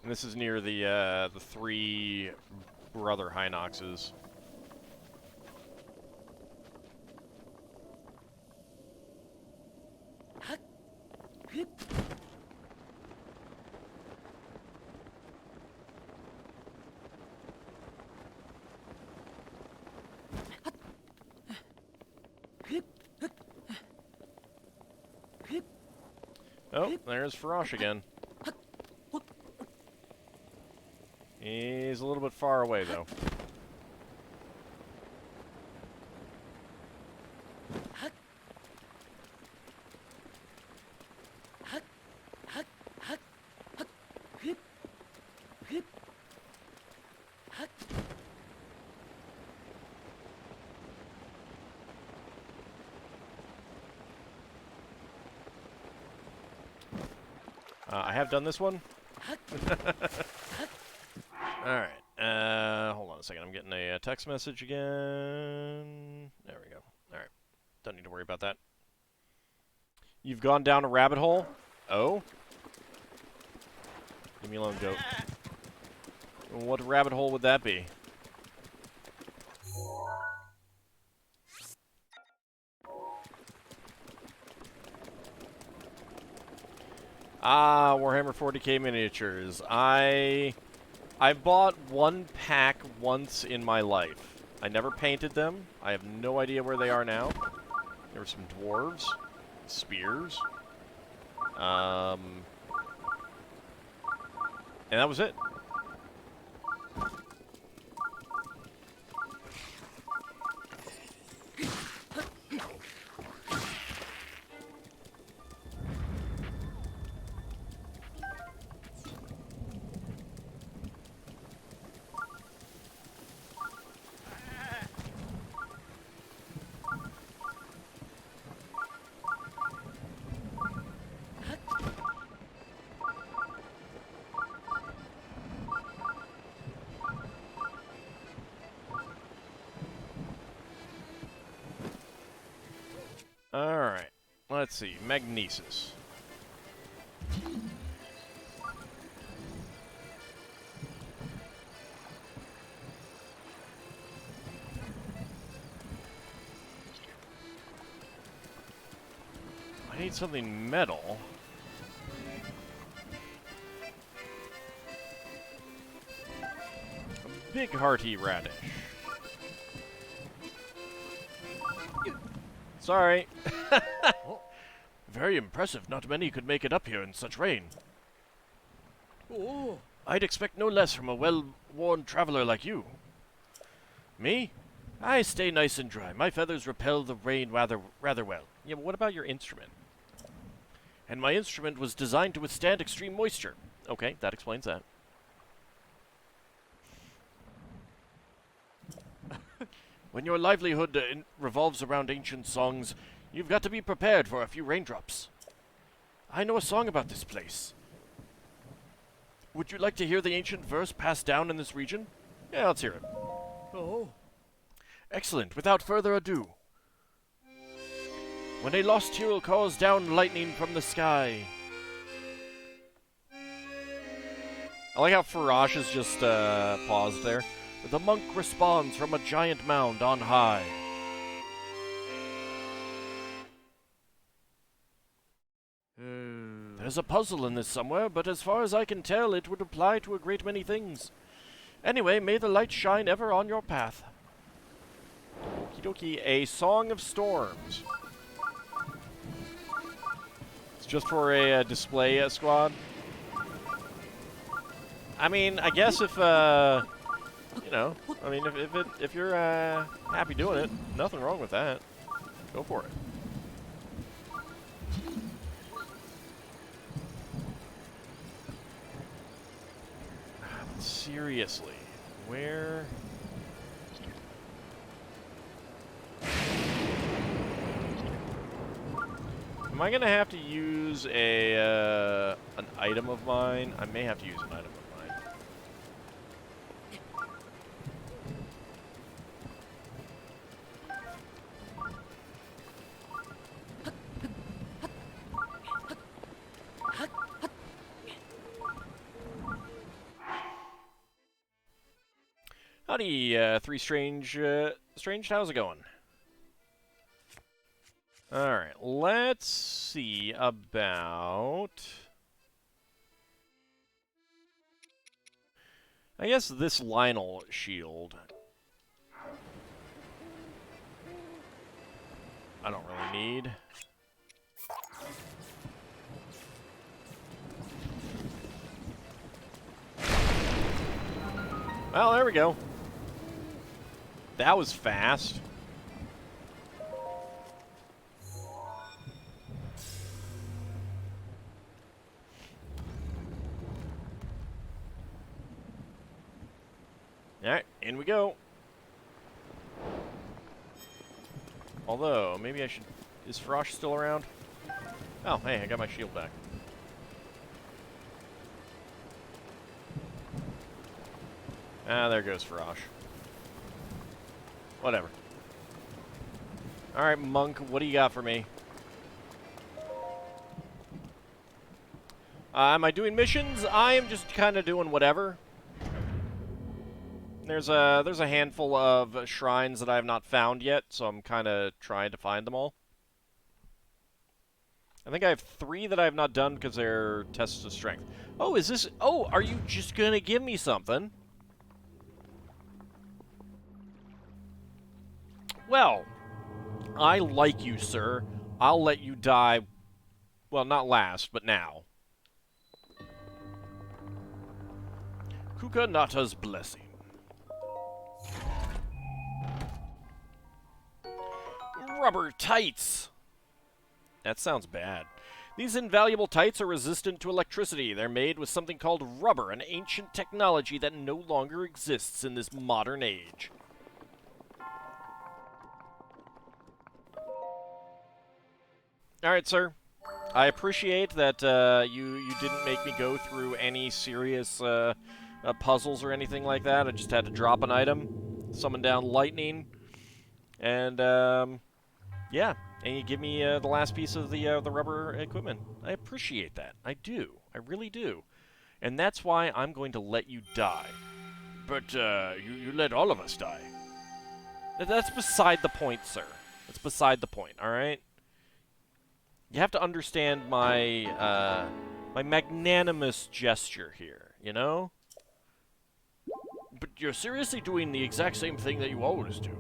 S1: And this is near the three brother Hinoxes. Oh, there's Farosh again. He's a little bit far away, though. I have done this one. Alright. Hold on a second. I'm getting a text message again. There we go. All right. Don't need to worry about that. You've gone down a rabbit hole? Oh? Leave me alone, goat. What rabbit hole would that be? Ah, Warhammer 40k miniatures. I bought one pack once in my life. I never painted them. I have no idea where they are now. There were some dwarves, spears, and that was it. Alright, let's see. Magnesis. I need something metal. A big hearty radish. Sorry. Very impressive. Not many could make it up here in such rain. Oh. I'd expect no less from a well-worn traveler like you. Me? I stay nice and dry. My feathers repel the rain rather well. Yeah, but what about your instrument? And my instrument was designed to withstand extreme moisture. Okay, that explains that. When your livelihood revolves around ancient songs, you've got to be prepared for a few raindrops. I know a song about this place. Would you like to hear the ancient verse passed down in this region? Yeah, let's hear it. Oh. Excellent. Without further ado. When a lost Hyrule calls down lightning from the sky. I like how Farash has just paused there. The monk responds from a giant mound on high. There's a puzzle in this somewhere, but as far as I can tell, it would apply to a great many things. Anyway, may the light shine ever on your path. Okie dokie, a Song of Storms. It's just for a display squad. I mean, I guess if, you know, I mean, if you're happy doing it, nothing wrong with that. Go for it. But seriously, where? Am I gonna have to use a an item of mine? I may have to use an item of mine. Howdy, Three Strange, how's it going? Alright, let's see about... I guess this Lionel shield. I don't really need. Well, there we go. That was fast. Alright, in we go. Although, maybe I should... Is Frosh still around? Oh, hey, I got my shield back. Ah, there goes Farash. Whatever. Alright, Monk, what do you got for me? Am I doing missions? I am just kind of doing whatever. There's a handful of shrines that I have not found yet, so I'm kind of trying to find them all. I think I have 3 that I have not done because they're tests of strength. Oh, is this... Oh, are you just gonna give me something? Well, I like you, sir. I'll let you die... Well, not last, but now. Kukanata's Blessing. Rubber tights! That sounds bad. These invaluable tights are resistant to electricity. They're made with something called rubber, an ancient technology that no longer exists in this modern age. Alright, sir. I appreciate that you didn't make me go through any serious puzzles or anything like that. I just had to drop an item, summon down lightning, and yeah, and you give me the last piece of the rubber equipment. I appreciate that. I do. I really do. And that's why I'm going to let you die. But you let all of us die. That's beside the point, sir. That's beside the point, all right? You have to understand my my magnanimous gesture here, you know? But you're seriously doing the exact same thing that you always do.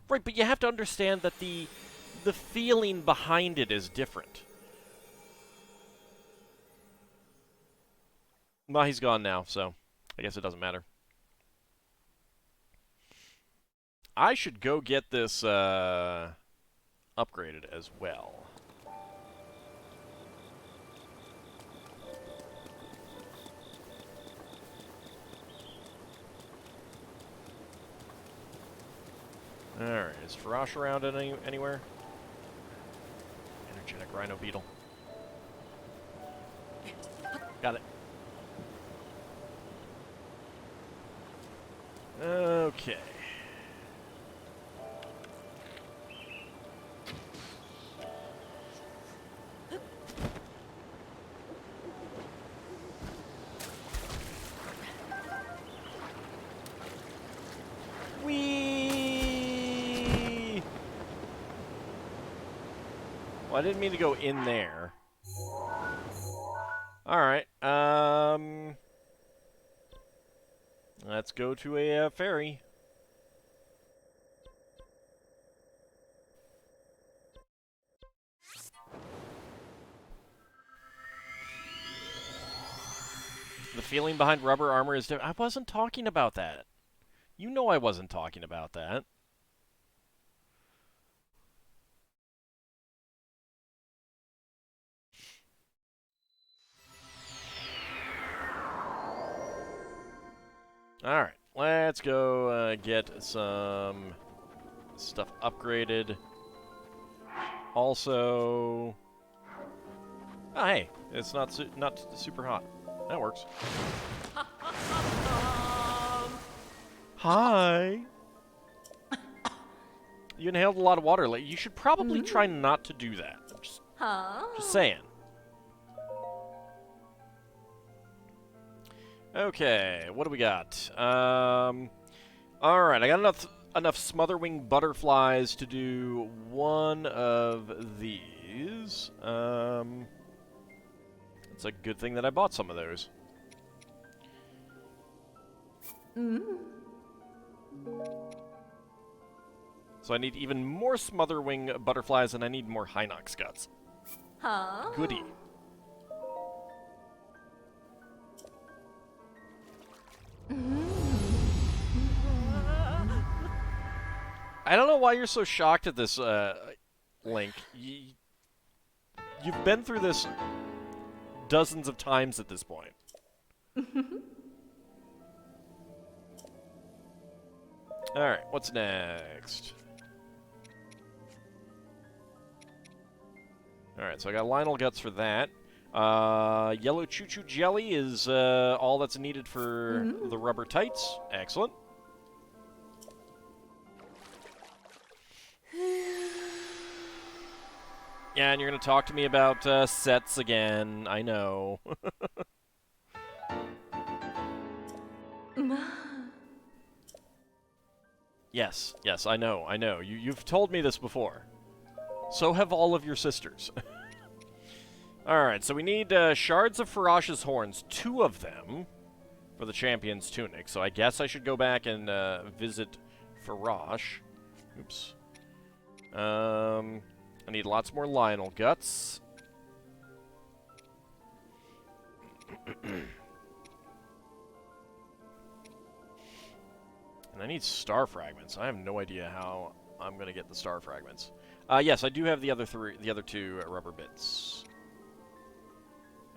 S1: Right, but you have to understand that the feeling behind it is different. Well, he's gone now, so I guess it doesn't matter. I should go get this upgraded as well. Alright, is Farash around anywhere? Energetic Rhino Beetle. Got it. Okay. Whee! Well, I didn't mean to go in there. Alright, let's go to a ferry. The feeling behind rubber armor is different. I wasn't talking about that. You know I wasn't talking about that. Alright, let's go get some stuff upgraded. Also... Oh, hey, it's not super hot. That works. Hi! You inhaled a lot of water. You should probably try not to do that. Just saying. Okay, what do we got? Alright, I got enough Smotherwing Butterflies to do one of these. It's a good thing that I bought some of those. So I need even more Smotherwing Butterflies, and I need more Hinox Guts. Goody. I don't know why you're so shocked at this, Link. You've been through this dozens of times at this point. Alright, what's next? Alright, so I got Lionel Guts for that. Yellow choo-choo jelly is all that's needed for the rubber tights. Excellent. Yeah, and you're going to talk to me about sets again. I know. Yes, I know. You've told me this before. So have all of your sisters. Alright, so we need shards of Farash's horns, 2 of them, for the champion's tunic. So I guess I should go back and visit Farash. Oops. I need lots more Lionel guts. And I need star fragments. I have no idea how I'm going to get the star fragments. Yes, I do have the other 2 rubber bits.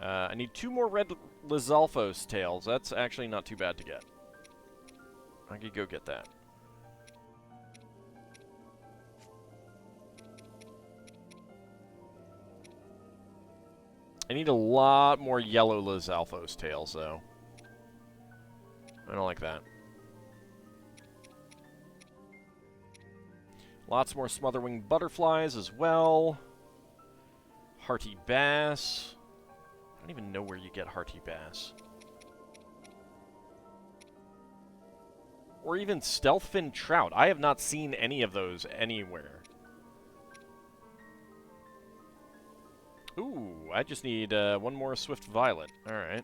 S1: I need 2 more red Lizalfos tails. That's actually not too bad to get. I could go get that. I need a lot more yellow Lizalfos tails, though. I don't like that. Lots more Smotherwing butterflies as well. Hearty bass. I don't even know where you get hearty bass. Or even stealthfin trout. I have not seen any of those anywhere. Ooh, I just need 1 more swift violet. Alright.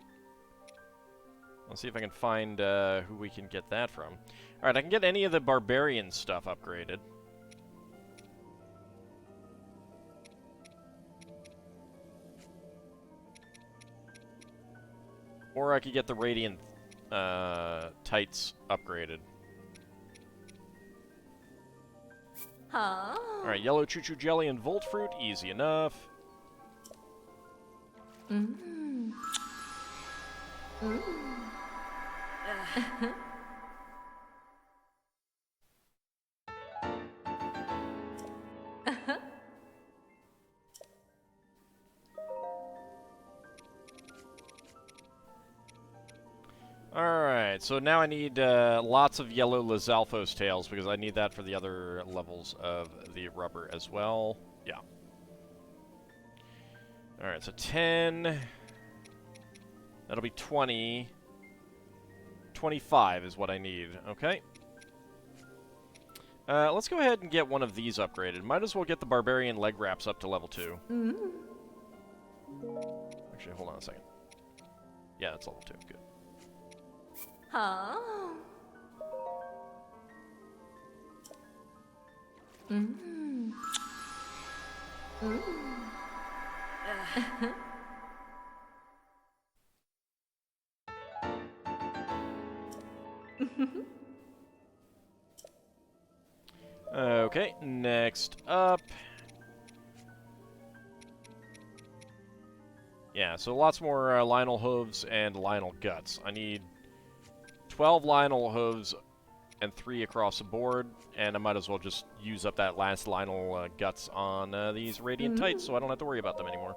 S1: Let's see if I can find who we can get that from. Alright, I can get any of the barbarian stuff upgraded. Or I could get the radiant tights upgraded.
S2: Huh?
S1: Alright, yellow choo-choo jelly and volt fruit, easy enough. Alright, so now I need lots of yellow Lizalfos tails, because I need that for the other levels of the rubber as well. Yeah. Alright, so 10. That'll be 20. 25 is what I need. Okay. Let's go ahead and get one of these upgraded. Might as well get the barbarian leg wraps up to level 2. Actually, hold on a second. Yeah, it's level 2. Good.
S2: Huh?
S1: Okay, next up. Yeah, so lots more Lionel hooves and Lionel guts. I need 12 Lionel hooves and 3 across the board, and I might as well just use up that last Lionel guts on these radiant tights, so I don't have to worry about them anymore.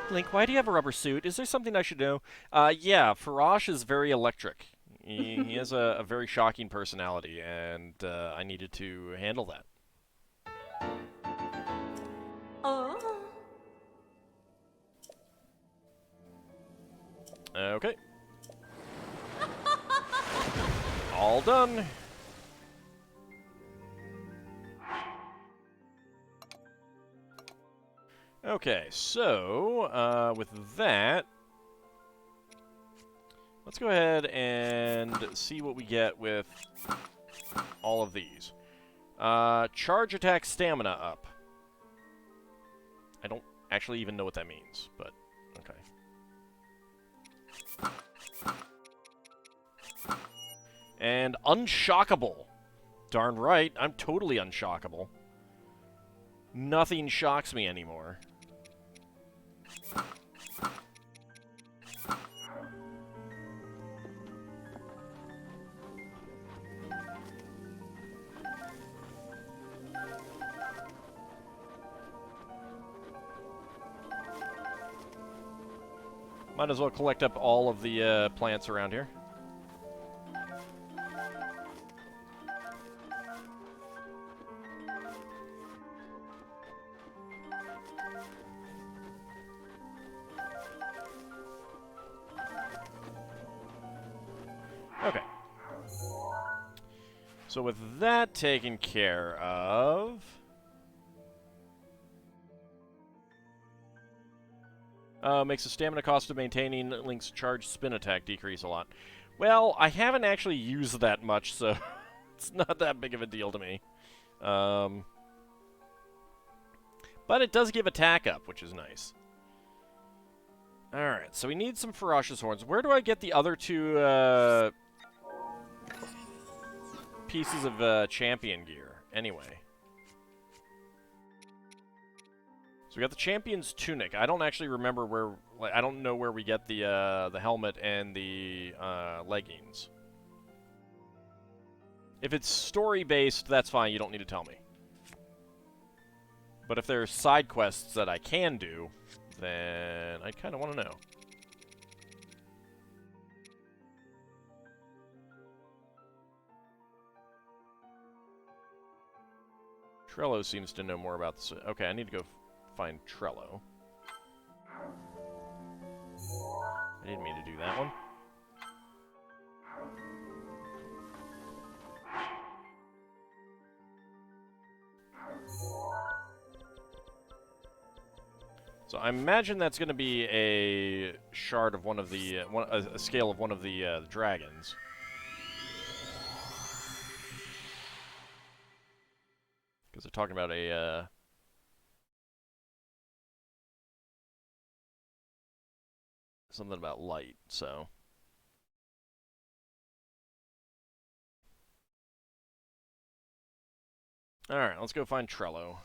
S1: Link, why do you have a rubber suit? Is there something I should know? Yeah, Farash is very electric. He has a very shocking personality, and I needed to handle that. Okay. All done. Okay, so, with that, let's go ahead and see what we get with all of these. Charge attack stamina up. I don't actually even know what that means, but okay. And unshockable. Darn right, I'm totally unshockable. Nothing shocks me anymore. Might as well collect up all of the plants around here. Okay. So with that taken care of... makes the stamina cost of maintaining Link's charged spin attack decrease a lot. Well, I haven't actually used that much, so it's not that big of a deal to me. But it does give attack up, which is nice. Alright, so we need some Ferocious Horns. Where do I get the other two pieces of champion gear, anyway? So we got the champion's tunic. I don't actually remember where... Like, I don't know where we get the helmet and the leggings. If it's story-based, that's fine. You don't need to tell me. But if there's side quests that I can do, then I kind of want to know. Trello seems to know more about this. Okay, I need to go find Trello. I didn't mean to do that one. So I imagine that's going to be a shard of one of the a scale of one of the dragons. Because they're talking about a something about light, so. Alright, let's go find Trello.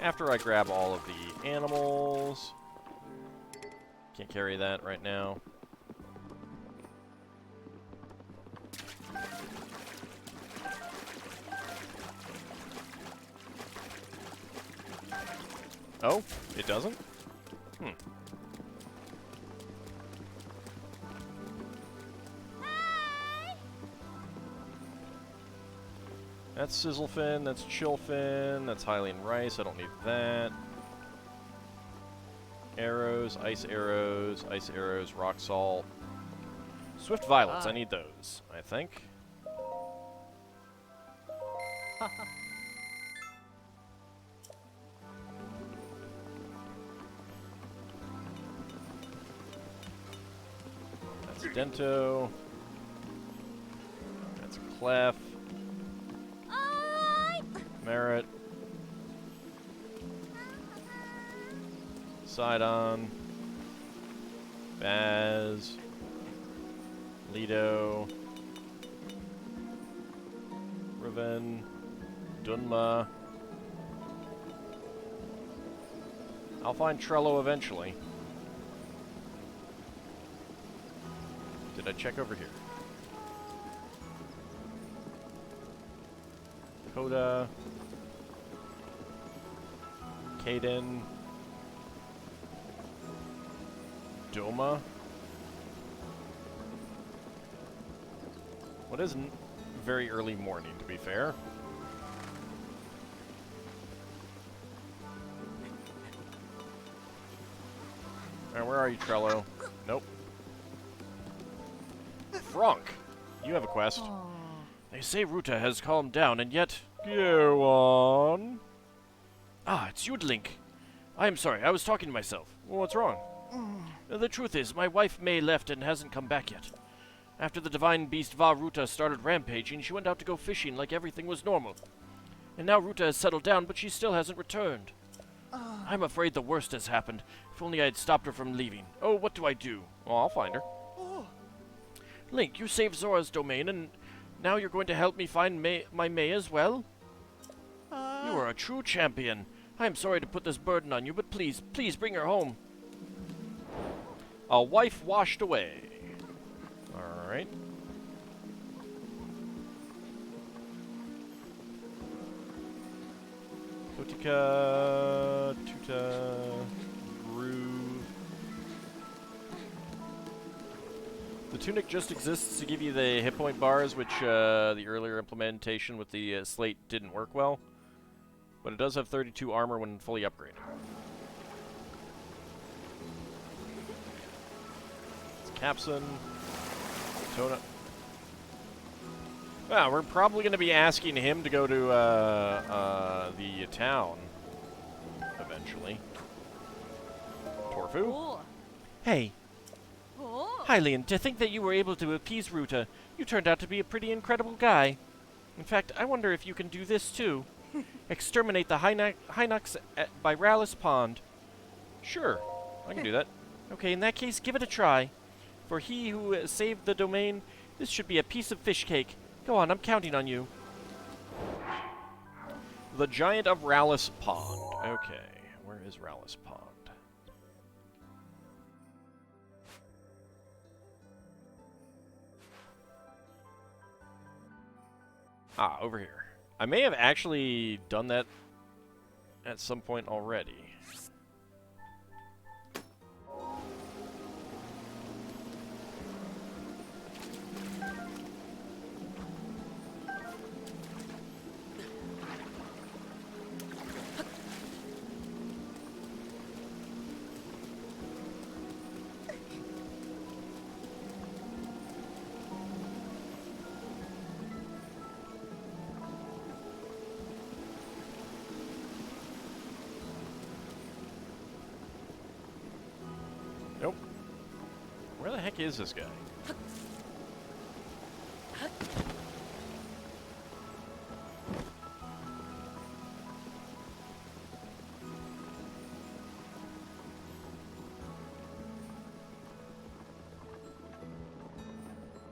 S1: After I grab all of the animals. Can't carry that right now. Oh, it doesn't? Hmm. That's Sizzlefin, that's Chillfin, that's Hylian Rice, I don't need that. Arrows, ice arrows, rock salt. Swift violets, I need those, I think. That's Dento. That's Clef. Merit. Sidon. Baz. Lido. Riven. Dunma. I'll find Trello eventually. Did I check over here? Coda. Kaden. Doma. What is very early morning, to be fair? Alright, where are you, Trello? Nope. Frank, you have a quest. They say Ruta has calmed down, and yet... Go on. Ah, it's you, Link. I am sorry, I was talking to myself. Well, what's wrong? The truth is, my wife May left and hasn't come back yet. After the divine beast Va Ruta started rampaging, she went out to go fishing like everything was normal. And now Ruta has settled down, but she still hasn't returned. I'm afraid the worst has happened. If only I had stopped her from leaving. Oh, what do I do? Well, I'll find her. Link, you saved Zora's domain, and now you're going to help me find my May as well? You are a true champion. I am sorry to put this burden on you, but please, please bring her home. A wife washed away. Alright. Botica, Tuta, Groove. The tunic just exists to give you the hit point bars, which the earlier implementation with the slate didn't work well. But it does have 32 armor when fully upgraded. It's Capson, Tona. Well, we're probably going to be asking him to go to the town eventually. Torfu?
S2: Oh.
S3: Hey,
S2: Oh.
S3: Hylian, to think that you were able to appease Ruta. You turned out to be a pretty incredible guy. In fact, I wonder if you can do this too. Exterminate the Hinox by Rallis Pond.
S1: Sure, I can do that.
S3: Okay, in that case, give it a try. For he who saved the domain, this should be a piece of fish cake. Go on, I'm counting on you.
S1: The Giant of Rallis Pond. Okay, where is Rallis Pond? Ah, over here. I may have actually done that at some point already. Nope. Where the heck is this guy?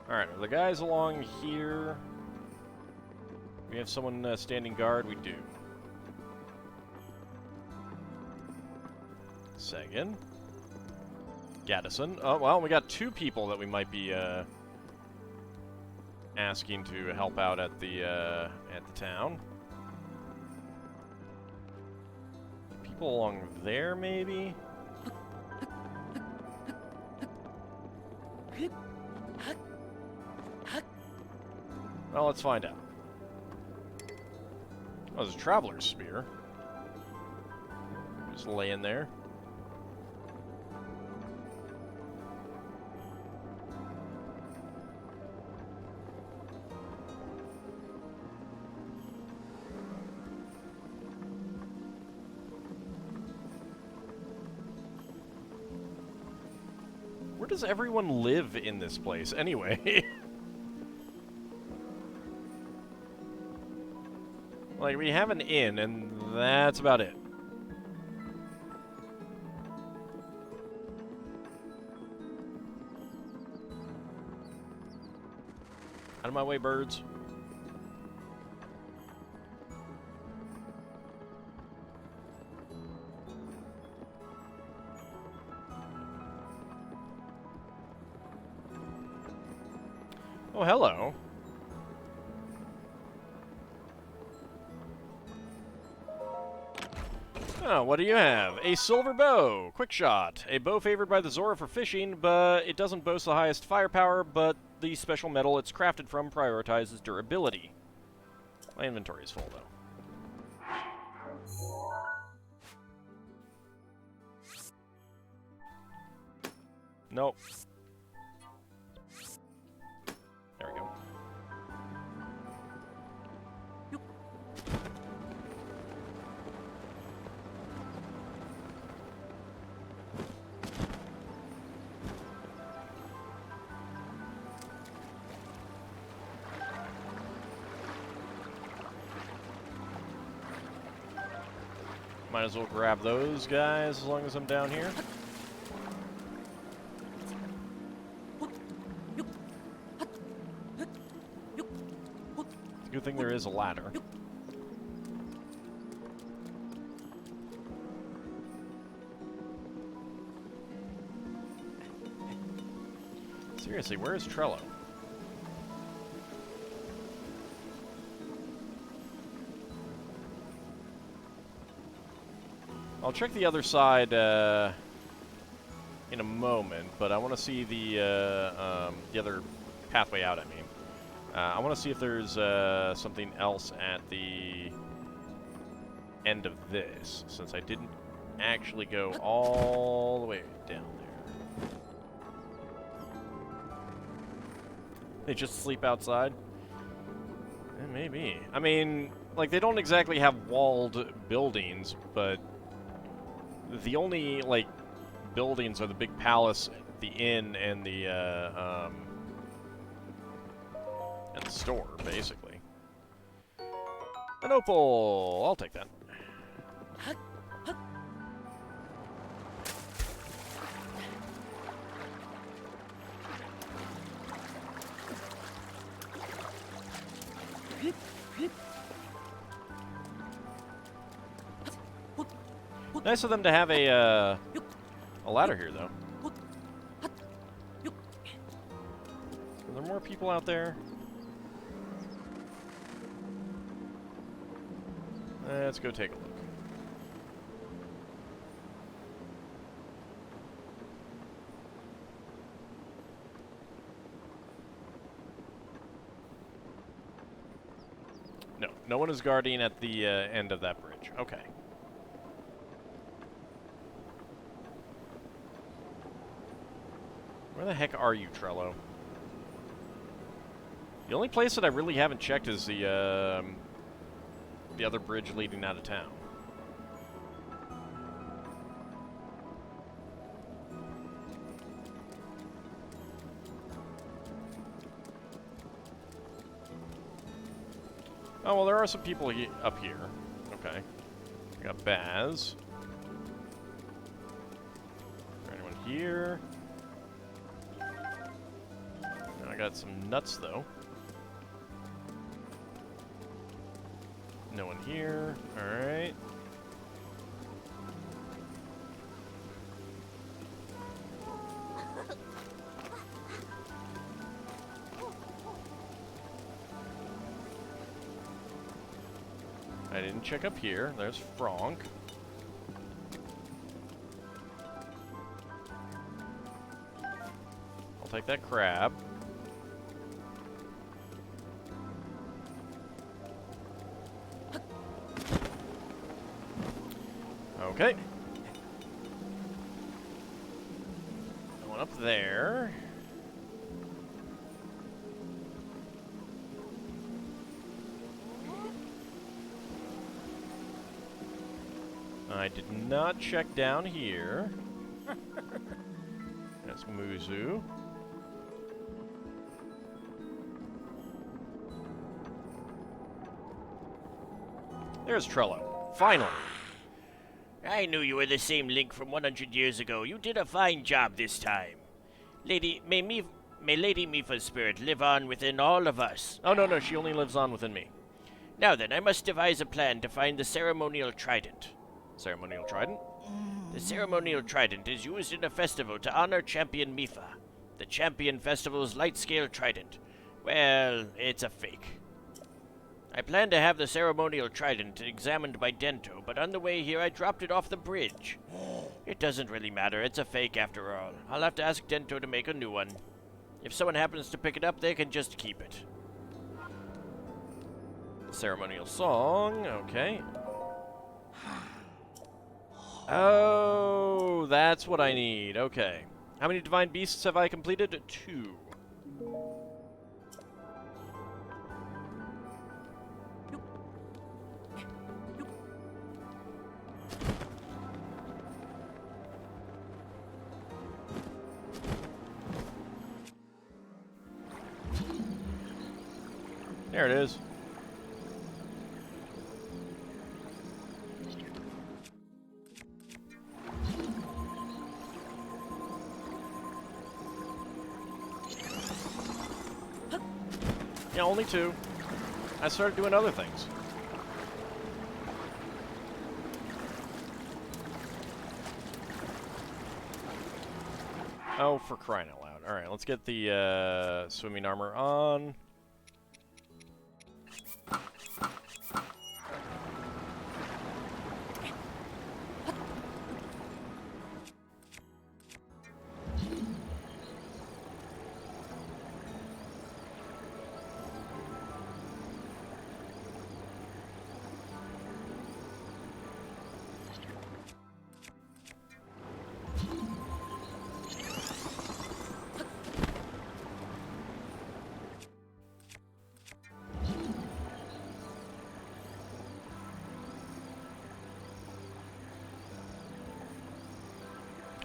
S1: Alright, are the guys along here? We have someone standing guard? We do. Sagan. Gaddison. Oh, well, we got two people that we might be asking to help out at the town. People along there, maybe? Well, let's find out. Oh, there's a traveler's spear. Just laying there. Where does everyone live in this place, anyway? Like, we have an inn, and that's about it. Out of my way, birds. Oh, hello. Oh, what do you have? A silver bow. Quick shot. A bow favored by the Zora for fishing, but it doesn't boast the highest firepower, but the special metal it's crafted from prioritizes durability. My inventory is full, though. Nope. There we go. Might as well grab those guys as long as I'm down here. It's a good thing there is a ladder. Seriously, where is Trello? I'll check the other side in a moment, but I want to see the other pathway out, I mean. I want to see if there's something else at the end of this, since I didn't actually go all the way down there. They just sleep outside? Maybe. I mean, like, they don't exactly have walled buildings, but the only, like, buildings are the big palace, the inn, and the store, basically. An opal! I'll take that. Nice of them to have a ladder here, though. Are there more people out there? Let's go take a look. No, no one is guarding at the end of that bridge. Okay. Where the heck are you, Trello? The only place that I really haven't checked is the other bridge leading out of town. Oh, well, there are some people up here. Okay. We got Baz. Is there anyone here? I got some nuts, though. No one here. Alright. I didn't check up here. There's Franck. I'll take that crab. Okay. Going up there. I did not check down here. That's Muzu. There's Trello. Finally.
S3: I knew you were the same Link from 100 years ago. You did a fine job this time. May Lady Mifa's spirit live on within all of us.
S1: Oh, no, she only lives on within me.
S3: Now then, I must devise a plan to find the ceremonial trident.
S1: Ceremonial trident?
S3: The ceremonial trident is used in a festival to honor Champion Mifa. The Champion Festival's light-scale trident. Well, it's a fake. I plan to have the ceremonial trident examined by Dento, but on the way here I dropped it off the bridge. It doesn't really matter, it's a fake after all. I'll have to ask Dento to make a new one. If someone happens to pick it up, they can just keep it.
S1: Ceremonial song, okay. Oh, that's what I need, okay. How many divine beasts have I completed? 2. There it is. Yeah, only 2. I started doing other things. Oh, for crying out loud. Alright, let's get the swimming armor on.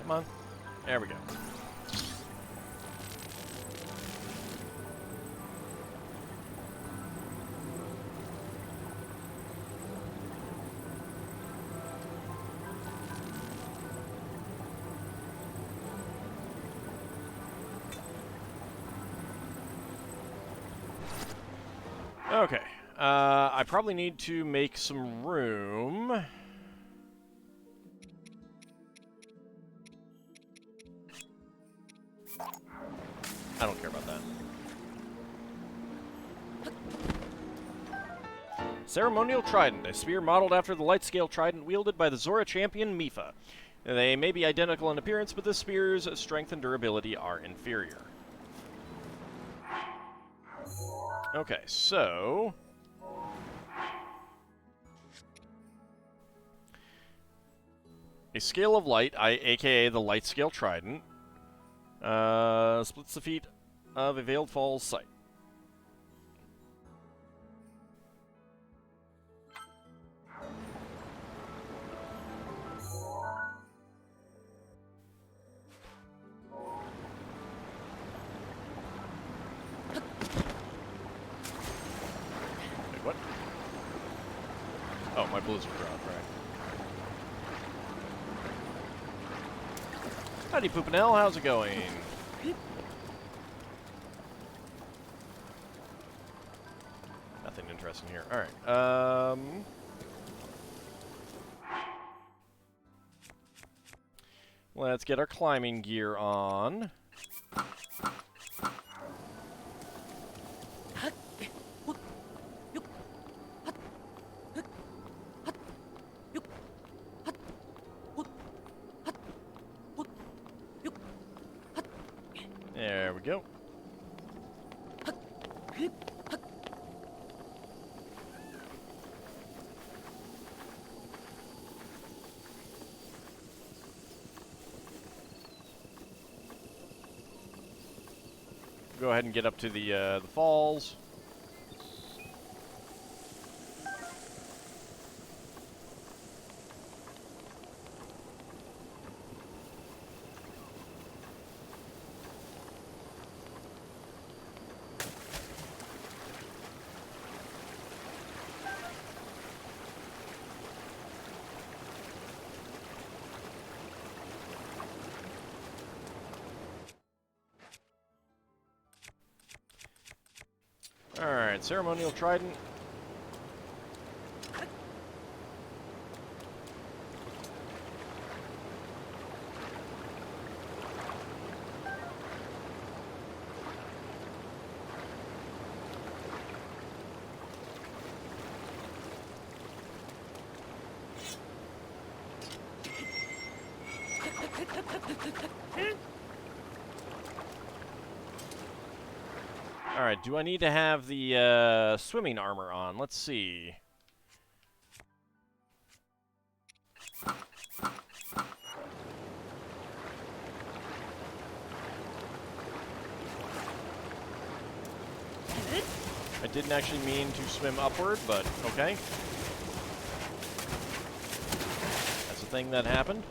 S1: Come on. There we go. Okay. I probably need to make some room. I don't care about that. Ceremonial Trident, a spear modeled after the light-scale trident wielded by the Zora champion Mipha. They may be identical in appearance, but this spear's strength and durability are inferior. Okay, so... a Scale of Light, aka the Light Scale Trident, splits the feet of a Veiled Falls site. Wait, what? Oh, my blizzard dropped, right. Howdy, Poopinell, how's it going? Nothing interesting here. Alright, let's get our climbing gear on. There we go. Go ahead and get up to the falls. Alright, Ceremonial Trident. Alright, do I need to have the swimming armor on? Let's see. I didn't actually mean to swim upward, but okay. That's a thing that happened.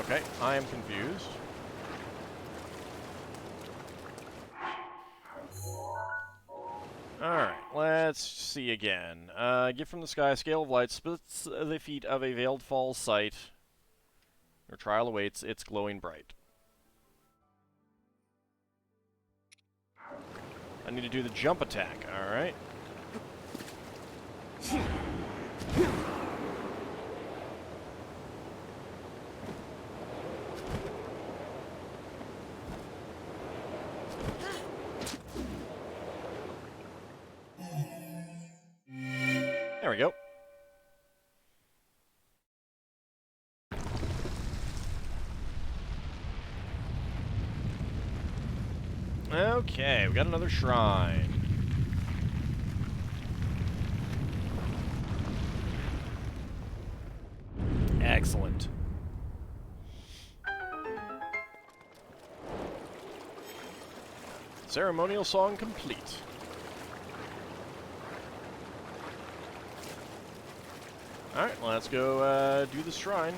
S1: Okay, I am confused. Alright, let's see again. Gift from the Sky, Scale of Light, splits the feet of a Veiled Falls site. Your trial awaits, it's glowing bright. I need to do the jump attack, alright. There we go. Okay, we got another shrine. Excellent. Ceremonial song complete. Alright, let's go do the shrine.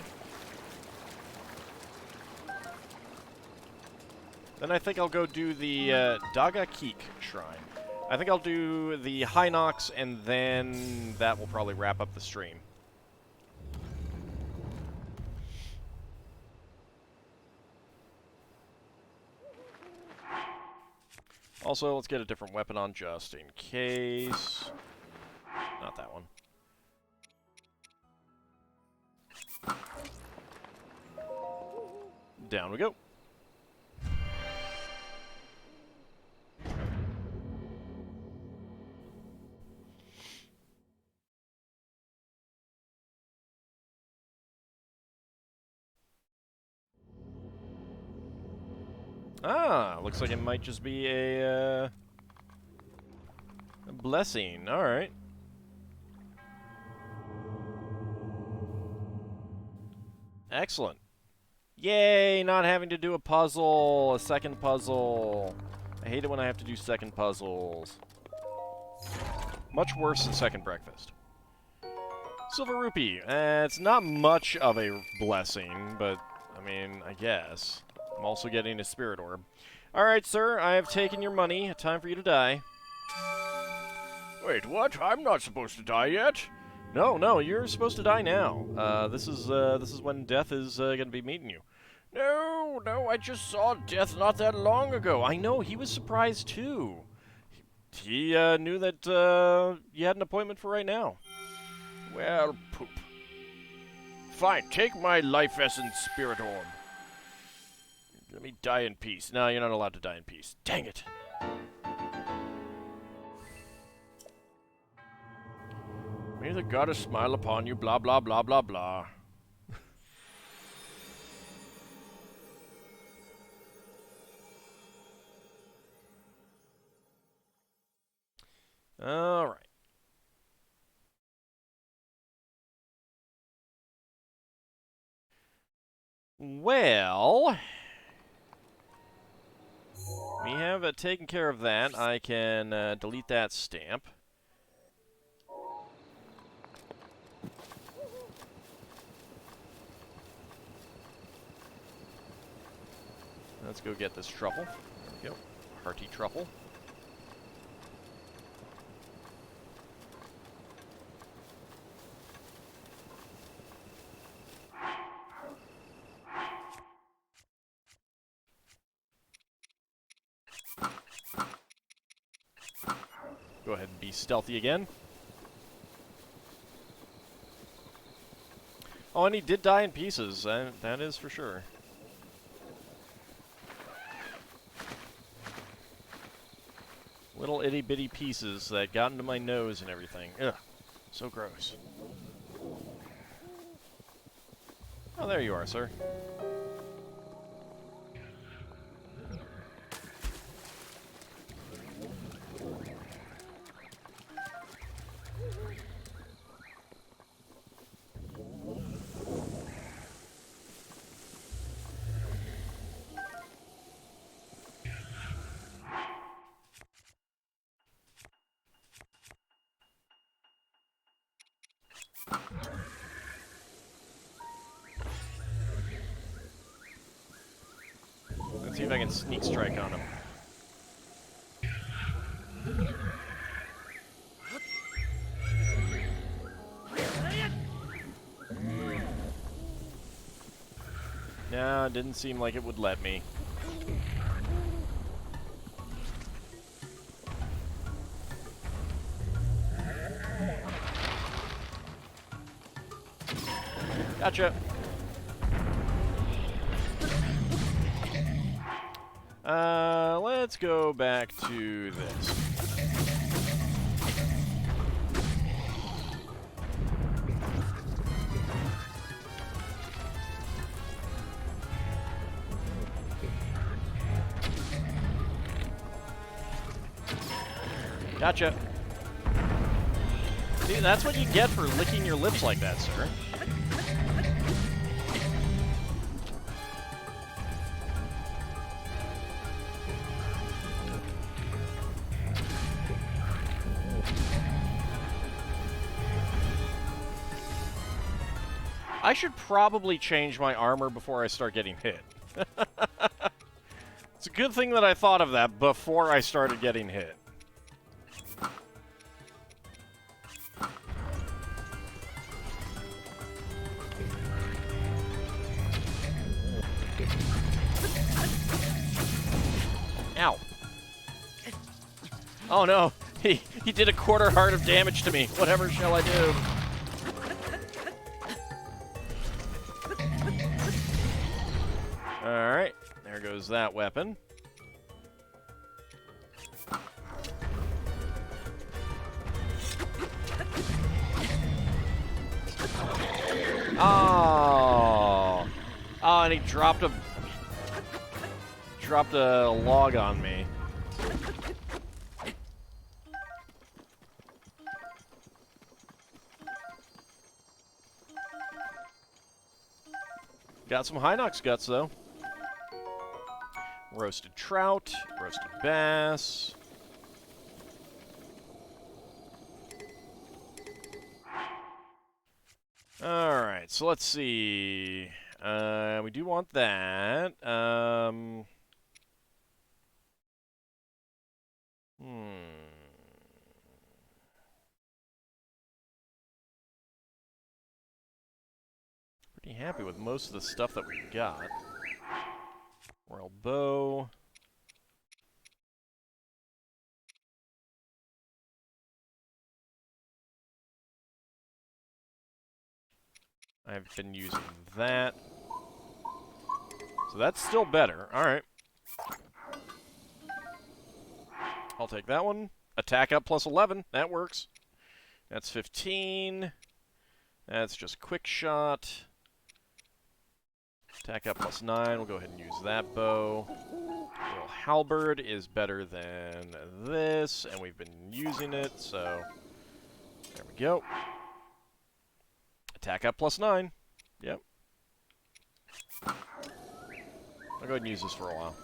S1: Then I think I'll go do the Daga Keek shrine. I think I'll do the Hinox, and then that will probably wrap up the stream. Also, let's get a different weapon on just in case. Not that one. Down we go. Ah, looks like it might just be a blessing. All right. Excellent. Yay, not having to do a puzzle, a second puzzle. I hate it when I have to do second puzzles. Much worse than second breakfast. Silver rupee. It's not much of a blessing, but, I mean, I guess. I'm also getting a spirit orb. Alright, sir, I have taken your money. Time for you to die.
S3: Wait, what? I'm not supposed to die yet?
S1: No, you're supposed to die now. This is when death is gonna be meeting you.
S3: No, I just saw death not that long ago.
S1: I know, he was surprised too. He knew that you had an appointment for right now.
S3: Well, poop. Fine, take my life essence spirit orb. Let me die in peace.
S1: No, you're not allowed to die in peace. Dang it.
S3: May the goddess smile upon you, blah, blah, blah, blah, blah.
S1: All right. Well, we have taken care of that. I can delete that stamp. Let's go get this truffle. There we go. Hearty truffle. Go ahead and be stealthy again. Oh, and he did die in pieces. That is for sure. Little itty-bitty pieces that got into my nose and everything. Ugh, so gross. Oh, there you are, sir. Let's see if I can sneak strike on him. No, it didn't seem like it would let me. Gotcha. Let's go back to this. Gotcha. See, that's what you get for licking your lips like that, sir. I should probably change my armor before I start getting hit. It's a good thing that I thought of that before I started getting hit. Ow. Oh no, he did a quarter heart of damage to me. Whatever shall I do? Alright, there goes that weapon. Oh! Oh, and he dropped a log on me. Got some Hinox guts, though. Roasted trout, roasted bass. Alright, so let's see. We do want that. Pretty happy with most of the stuff that we got. Royal bow. I've been using that. So that's still better. Alright. I'll take that one. Attack up plus 11. That works. That's 15. That's just quick shot. Attack up plus 9. We'll go ahead and use that bow. Royal halberd is better than this, and we've been using it, so there we go. Attack up plus 9. Yep. I'll go ahead and use this for a while.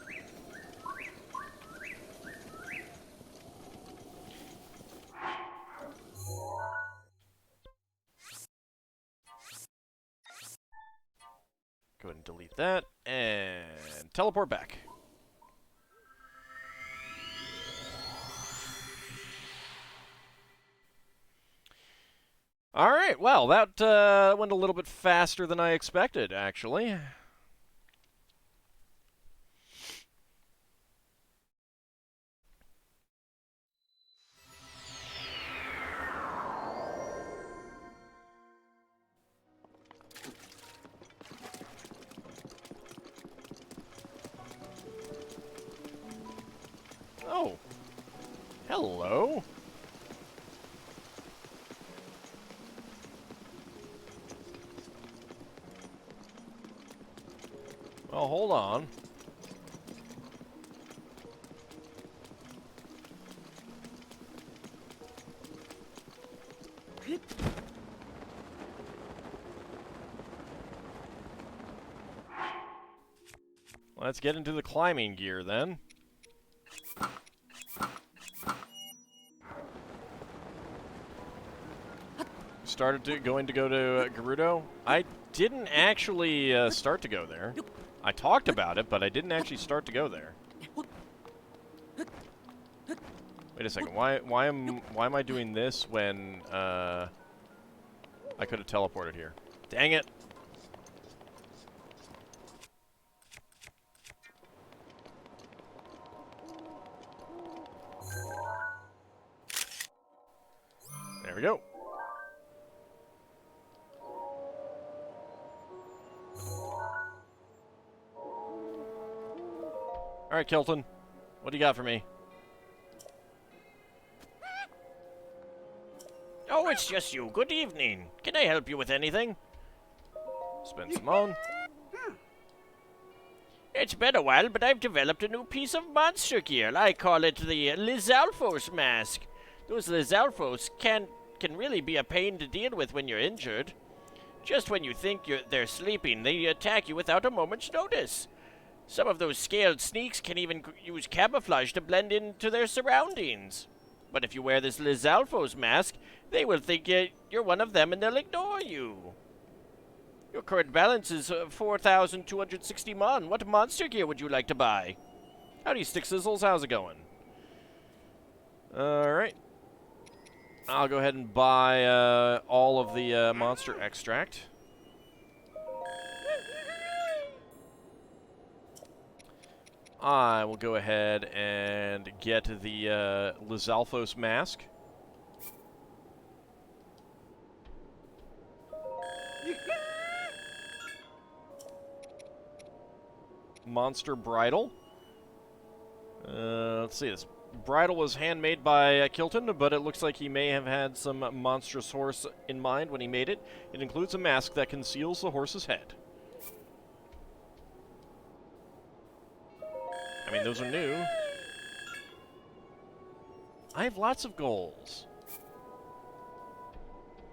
S1: Go ahead and delete that, and teleport back. Alright, well, that went a little bit faster than I expected, actually. Oh. Hello. Well, hold on. Let's get into the climbing gear then. Going to go to Gerudo. I didn't actually start to go there. I talked about it, but I didn't actually start to go there. Wait a second. Why am I doing this when I could have teleported here? Dang it! There we go. Alright, Kilton. What do you got for me?
S3: Oh, it's just you. Good evening. Can I help you with anything?
S1: Spend some on.
S3: It's been a while, but I've developed a new piece of monster gear. I call it the Lizalfos mask. Those Lizalfos can really be a pain to deal with when you're injured. Just when you think they're sleeping, they attack you without a moment's notice. Some of those scaled sneaks can even use camouflage to blend into their surroundings. But if you wear this Lizalfos mask, they will think you're one of them and they'll ignore you. Your current balance is 4,260 mon. What monster gear would you like to buy?
S1: Howdy, Stick Sizzles. How's it going? Alright. I'll go ahead and buy all of the monster extract. I will go ahead and get the Lizalfos mask. Monster bridle. Let's see, this bridle was handmade by Kilton, but it looks like he may have had some monstrous horse in mind when he made it. It includes a mask that conceals the horse's head. I mean, those are new. I have lots of goals.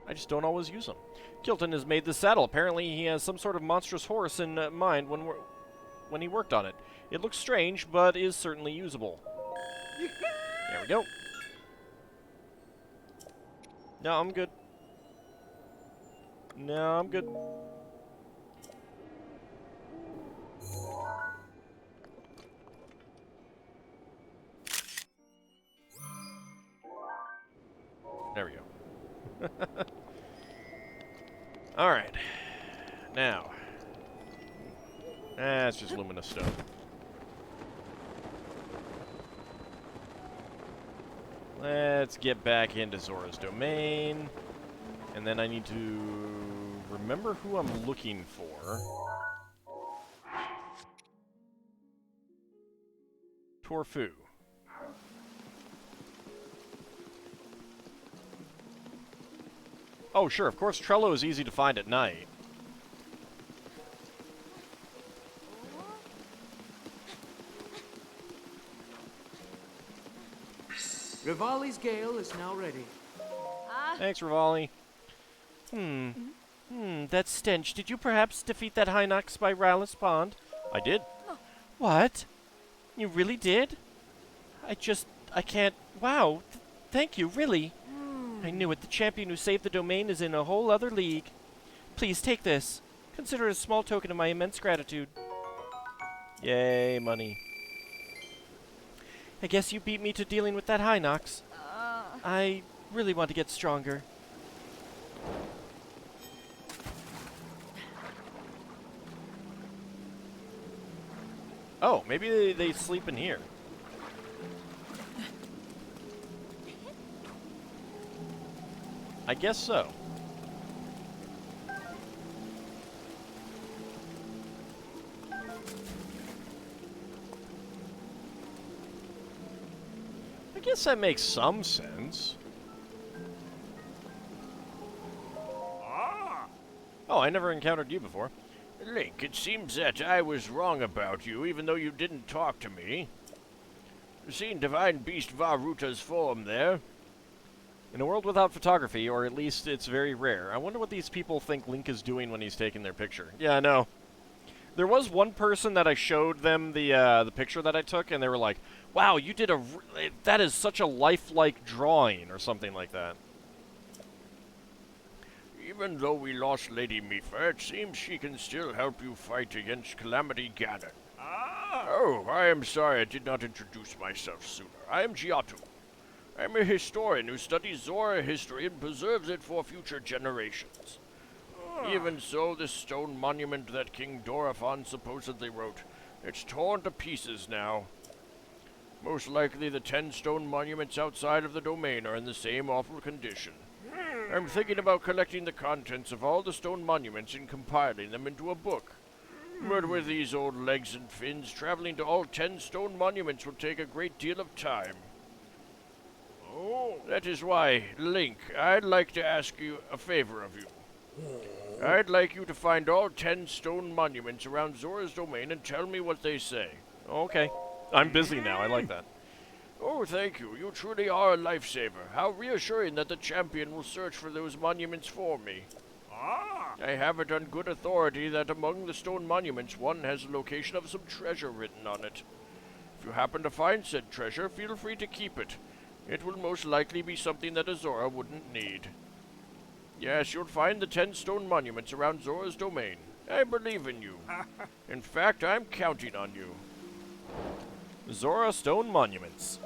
S1: I just don't always use them. Kilton has made this saddle. Apparently he has some sort of monstrous horse in mind when he worked on it. It looks strange, but is certainly usable. There we go. No, I'm good. No, I'm good. There we go. Alright. Now. It's just luminous stone. Let's get back into Zora's domain. And then I need to remember who I'm looking for. Torfu. Oh, sure, of course, Trello is easy to find at night.
S4: Rivali's gale is now ready.
S1: Thanks, Rivali. That stench. Did you perhaps defeat that Hinox by Rallis Pond? I did. What? You really did? I can't... Wow. Thank you, really. I knew it. The champion who saved the domain is in a whole other league. Please, take this. Consider it a small token of my immense gratitude. Yay, money. I guess you beat me to dealing with that Hinox. I really want to get stronger. Oh, maybe they sleep in here. I guess so. I guess that makes some sense. Oh, I never encountered you before.
S3: Link, it seems that I was wrong about you, even though you didn't talk to me. Seen Divine Beast Varuta's form there?
S1: In a world without photography, or at least it's very rare, I wonder what these people think Link is doing when he's taking their picture. Yeah, I know. There was one person that I showed them the picture that I took, and they were like, wow, you did that is such a lifelike drawing, or something like that.
S3: Even though we lost Lady Mipha, it seems she can still help you fight against Calamity Ganon. Oh, I am sorry I did not introduce myself sooner. I am Giotto. I am a historian who studies Zora history and preserves it for future generations. Even so, this stone monument that King Dorephan supposedly wrote, it's torn to pieces now. Most likely the 10 stone monuments outside of the domain are in the same awful condition. I'm thinking about collecting the contents of all the stone monuments and compiling them into a book. But with these old legs and fins, traveling to all 10 stone monuments will take a great deal of time. That is why, Link, I'd like to ask you a favor of you. I'd like you to find all 10 stone monuments around Zora's domain and tell me what they say.
S1: Okay. I'm busy now. I like that.
S3: Oh, thank you. You truly are a lifesaver. How reassuring that the champion will search for those monuments for me. I have it on good authority that among the stone monuments, one has a location of some treasure written on it. If you happen to find said treasure, feel free to keep it. It will most likely be something that Azora wouldn't need. Yes, you'll find the 10 stone monuments around Zora's domain. I believe in you. In fact, I'm counting on you.
S1: Zora Stone Monuments.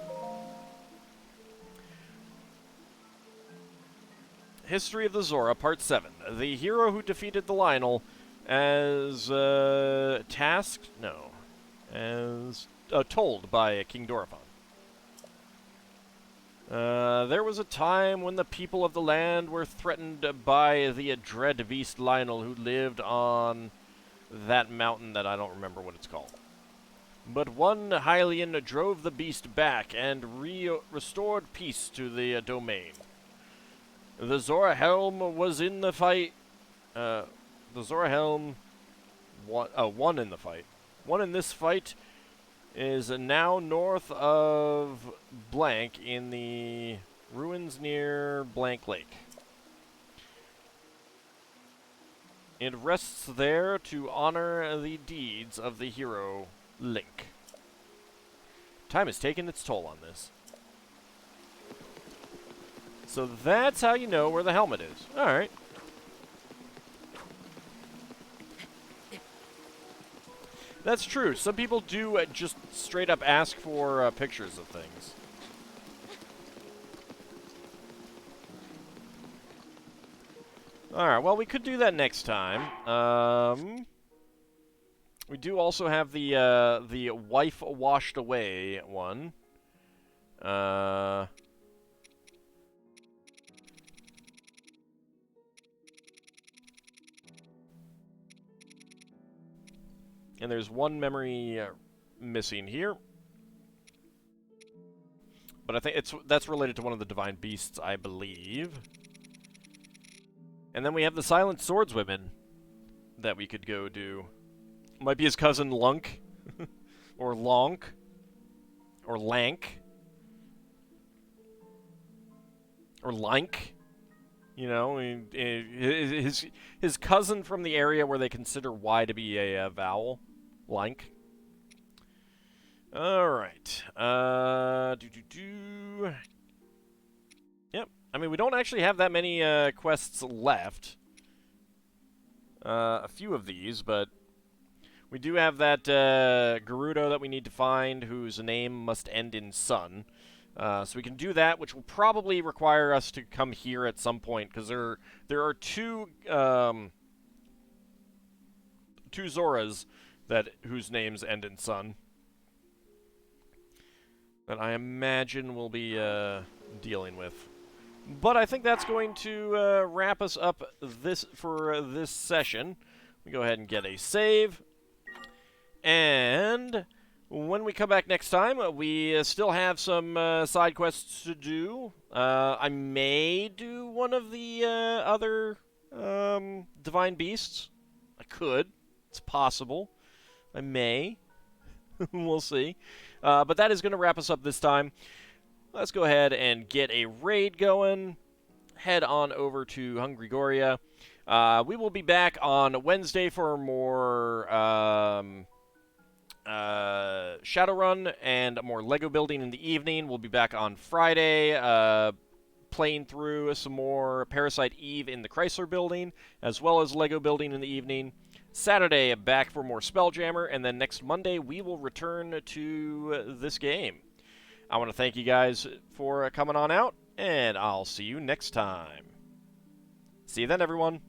S1: History of the Zora, Part 7. The hero who defeated the Lionel as tasked? No. As told by King Dorephan. There was a time when the people of the land were threatened by the dread beast Lionel who lived on that mountain that I don't remember what it's called. But one Hylian drove the beast back and restored peace to the domain. The Zora Helm was in the fight. The Zora Helm won in the fight. Won in this fight is now north of blank in the ruins near blank lake. It rests there to honor the deeds of the hero Link. Time has taken its toll on this. So that's how you know where the helmet is. Alright. That's true. Some people do just straight up ask for pictures of things. Alright, well, we could do that next time. We do also have the wife washed away one. And there's one memory missing here. But I think that's related to one of the divine beasts, I believe. And then we have the Silent Swordswomen that we could go do. Might be his cousin Lunk. Or Lonk. Or Lank. Or Lank. You know, his cousin from the area where they consider Y to be a vowel. Lank. Alright. Yep. I mean, we don't actually have that many quests left. A few of these, but we do have that Gerudo that we need to find, whose name must end in Sun. So we can do that, which will probably require us to come here at some point, because there are two Zoras whose names end in Sun that I imagine we'll be dealing with. But I think that's going to wrap us up for this session. We go ahead and get a save. And when we come back next time, we still have some side quests to do. I may do one of the other divine beasts. I could. It's possible. I may. We'll see. But that is going to wrap us up this time. Let's go ahead and get a raid going. Head on over to Hungrygoria. We will be back on Wednesday for more Shadowrun and more Lego building in the evening. We'll be back on Friday playing through some more Parasite Eve in the Chrysler building, as well as Lego building in the evening. Saturday, back for more Spelljammer, and then next Monday, we will return to this game. I want to thank you guys for coming on out, and I'll see you next time. See you then, everyone.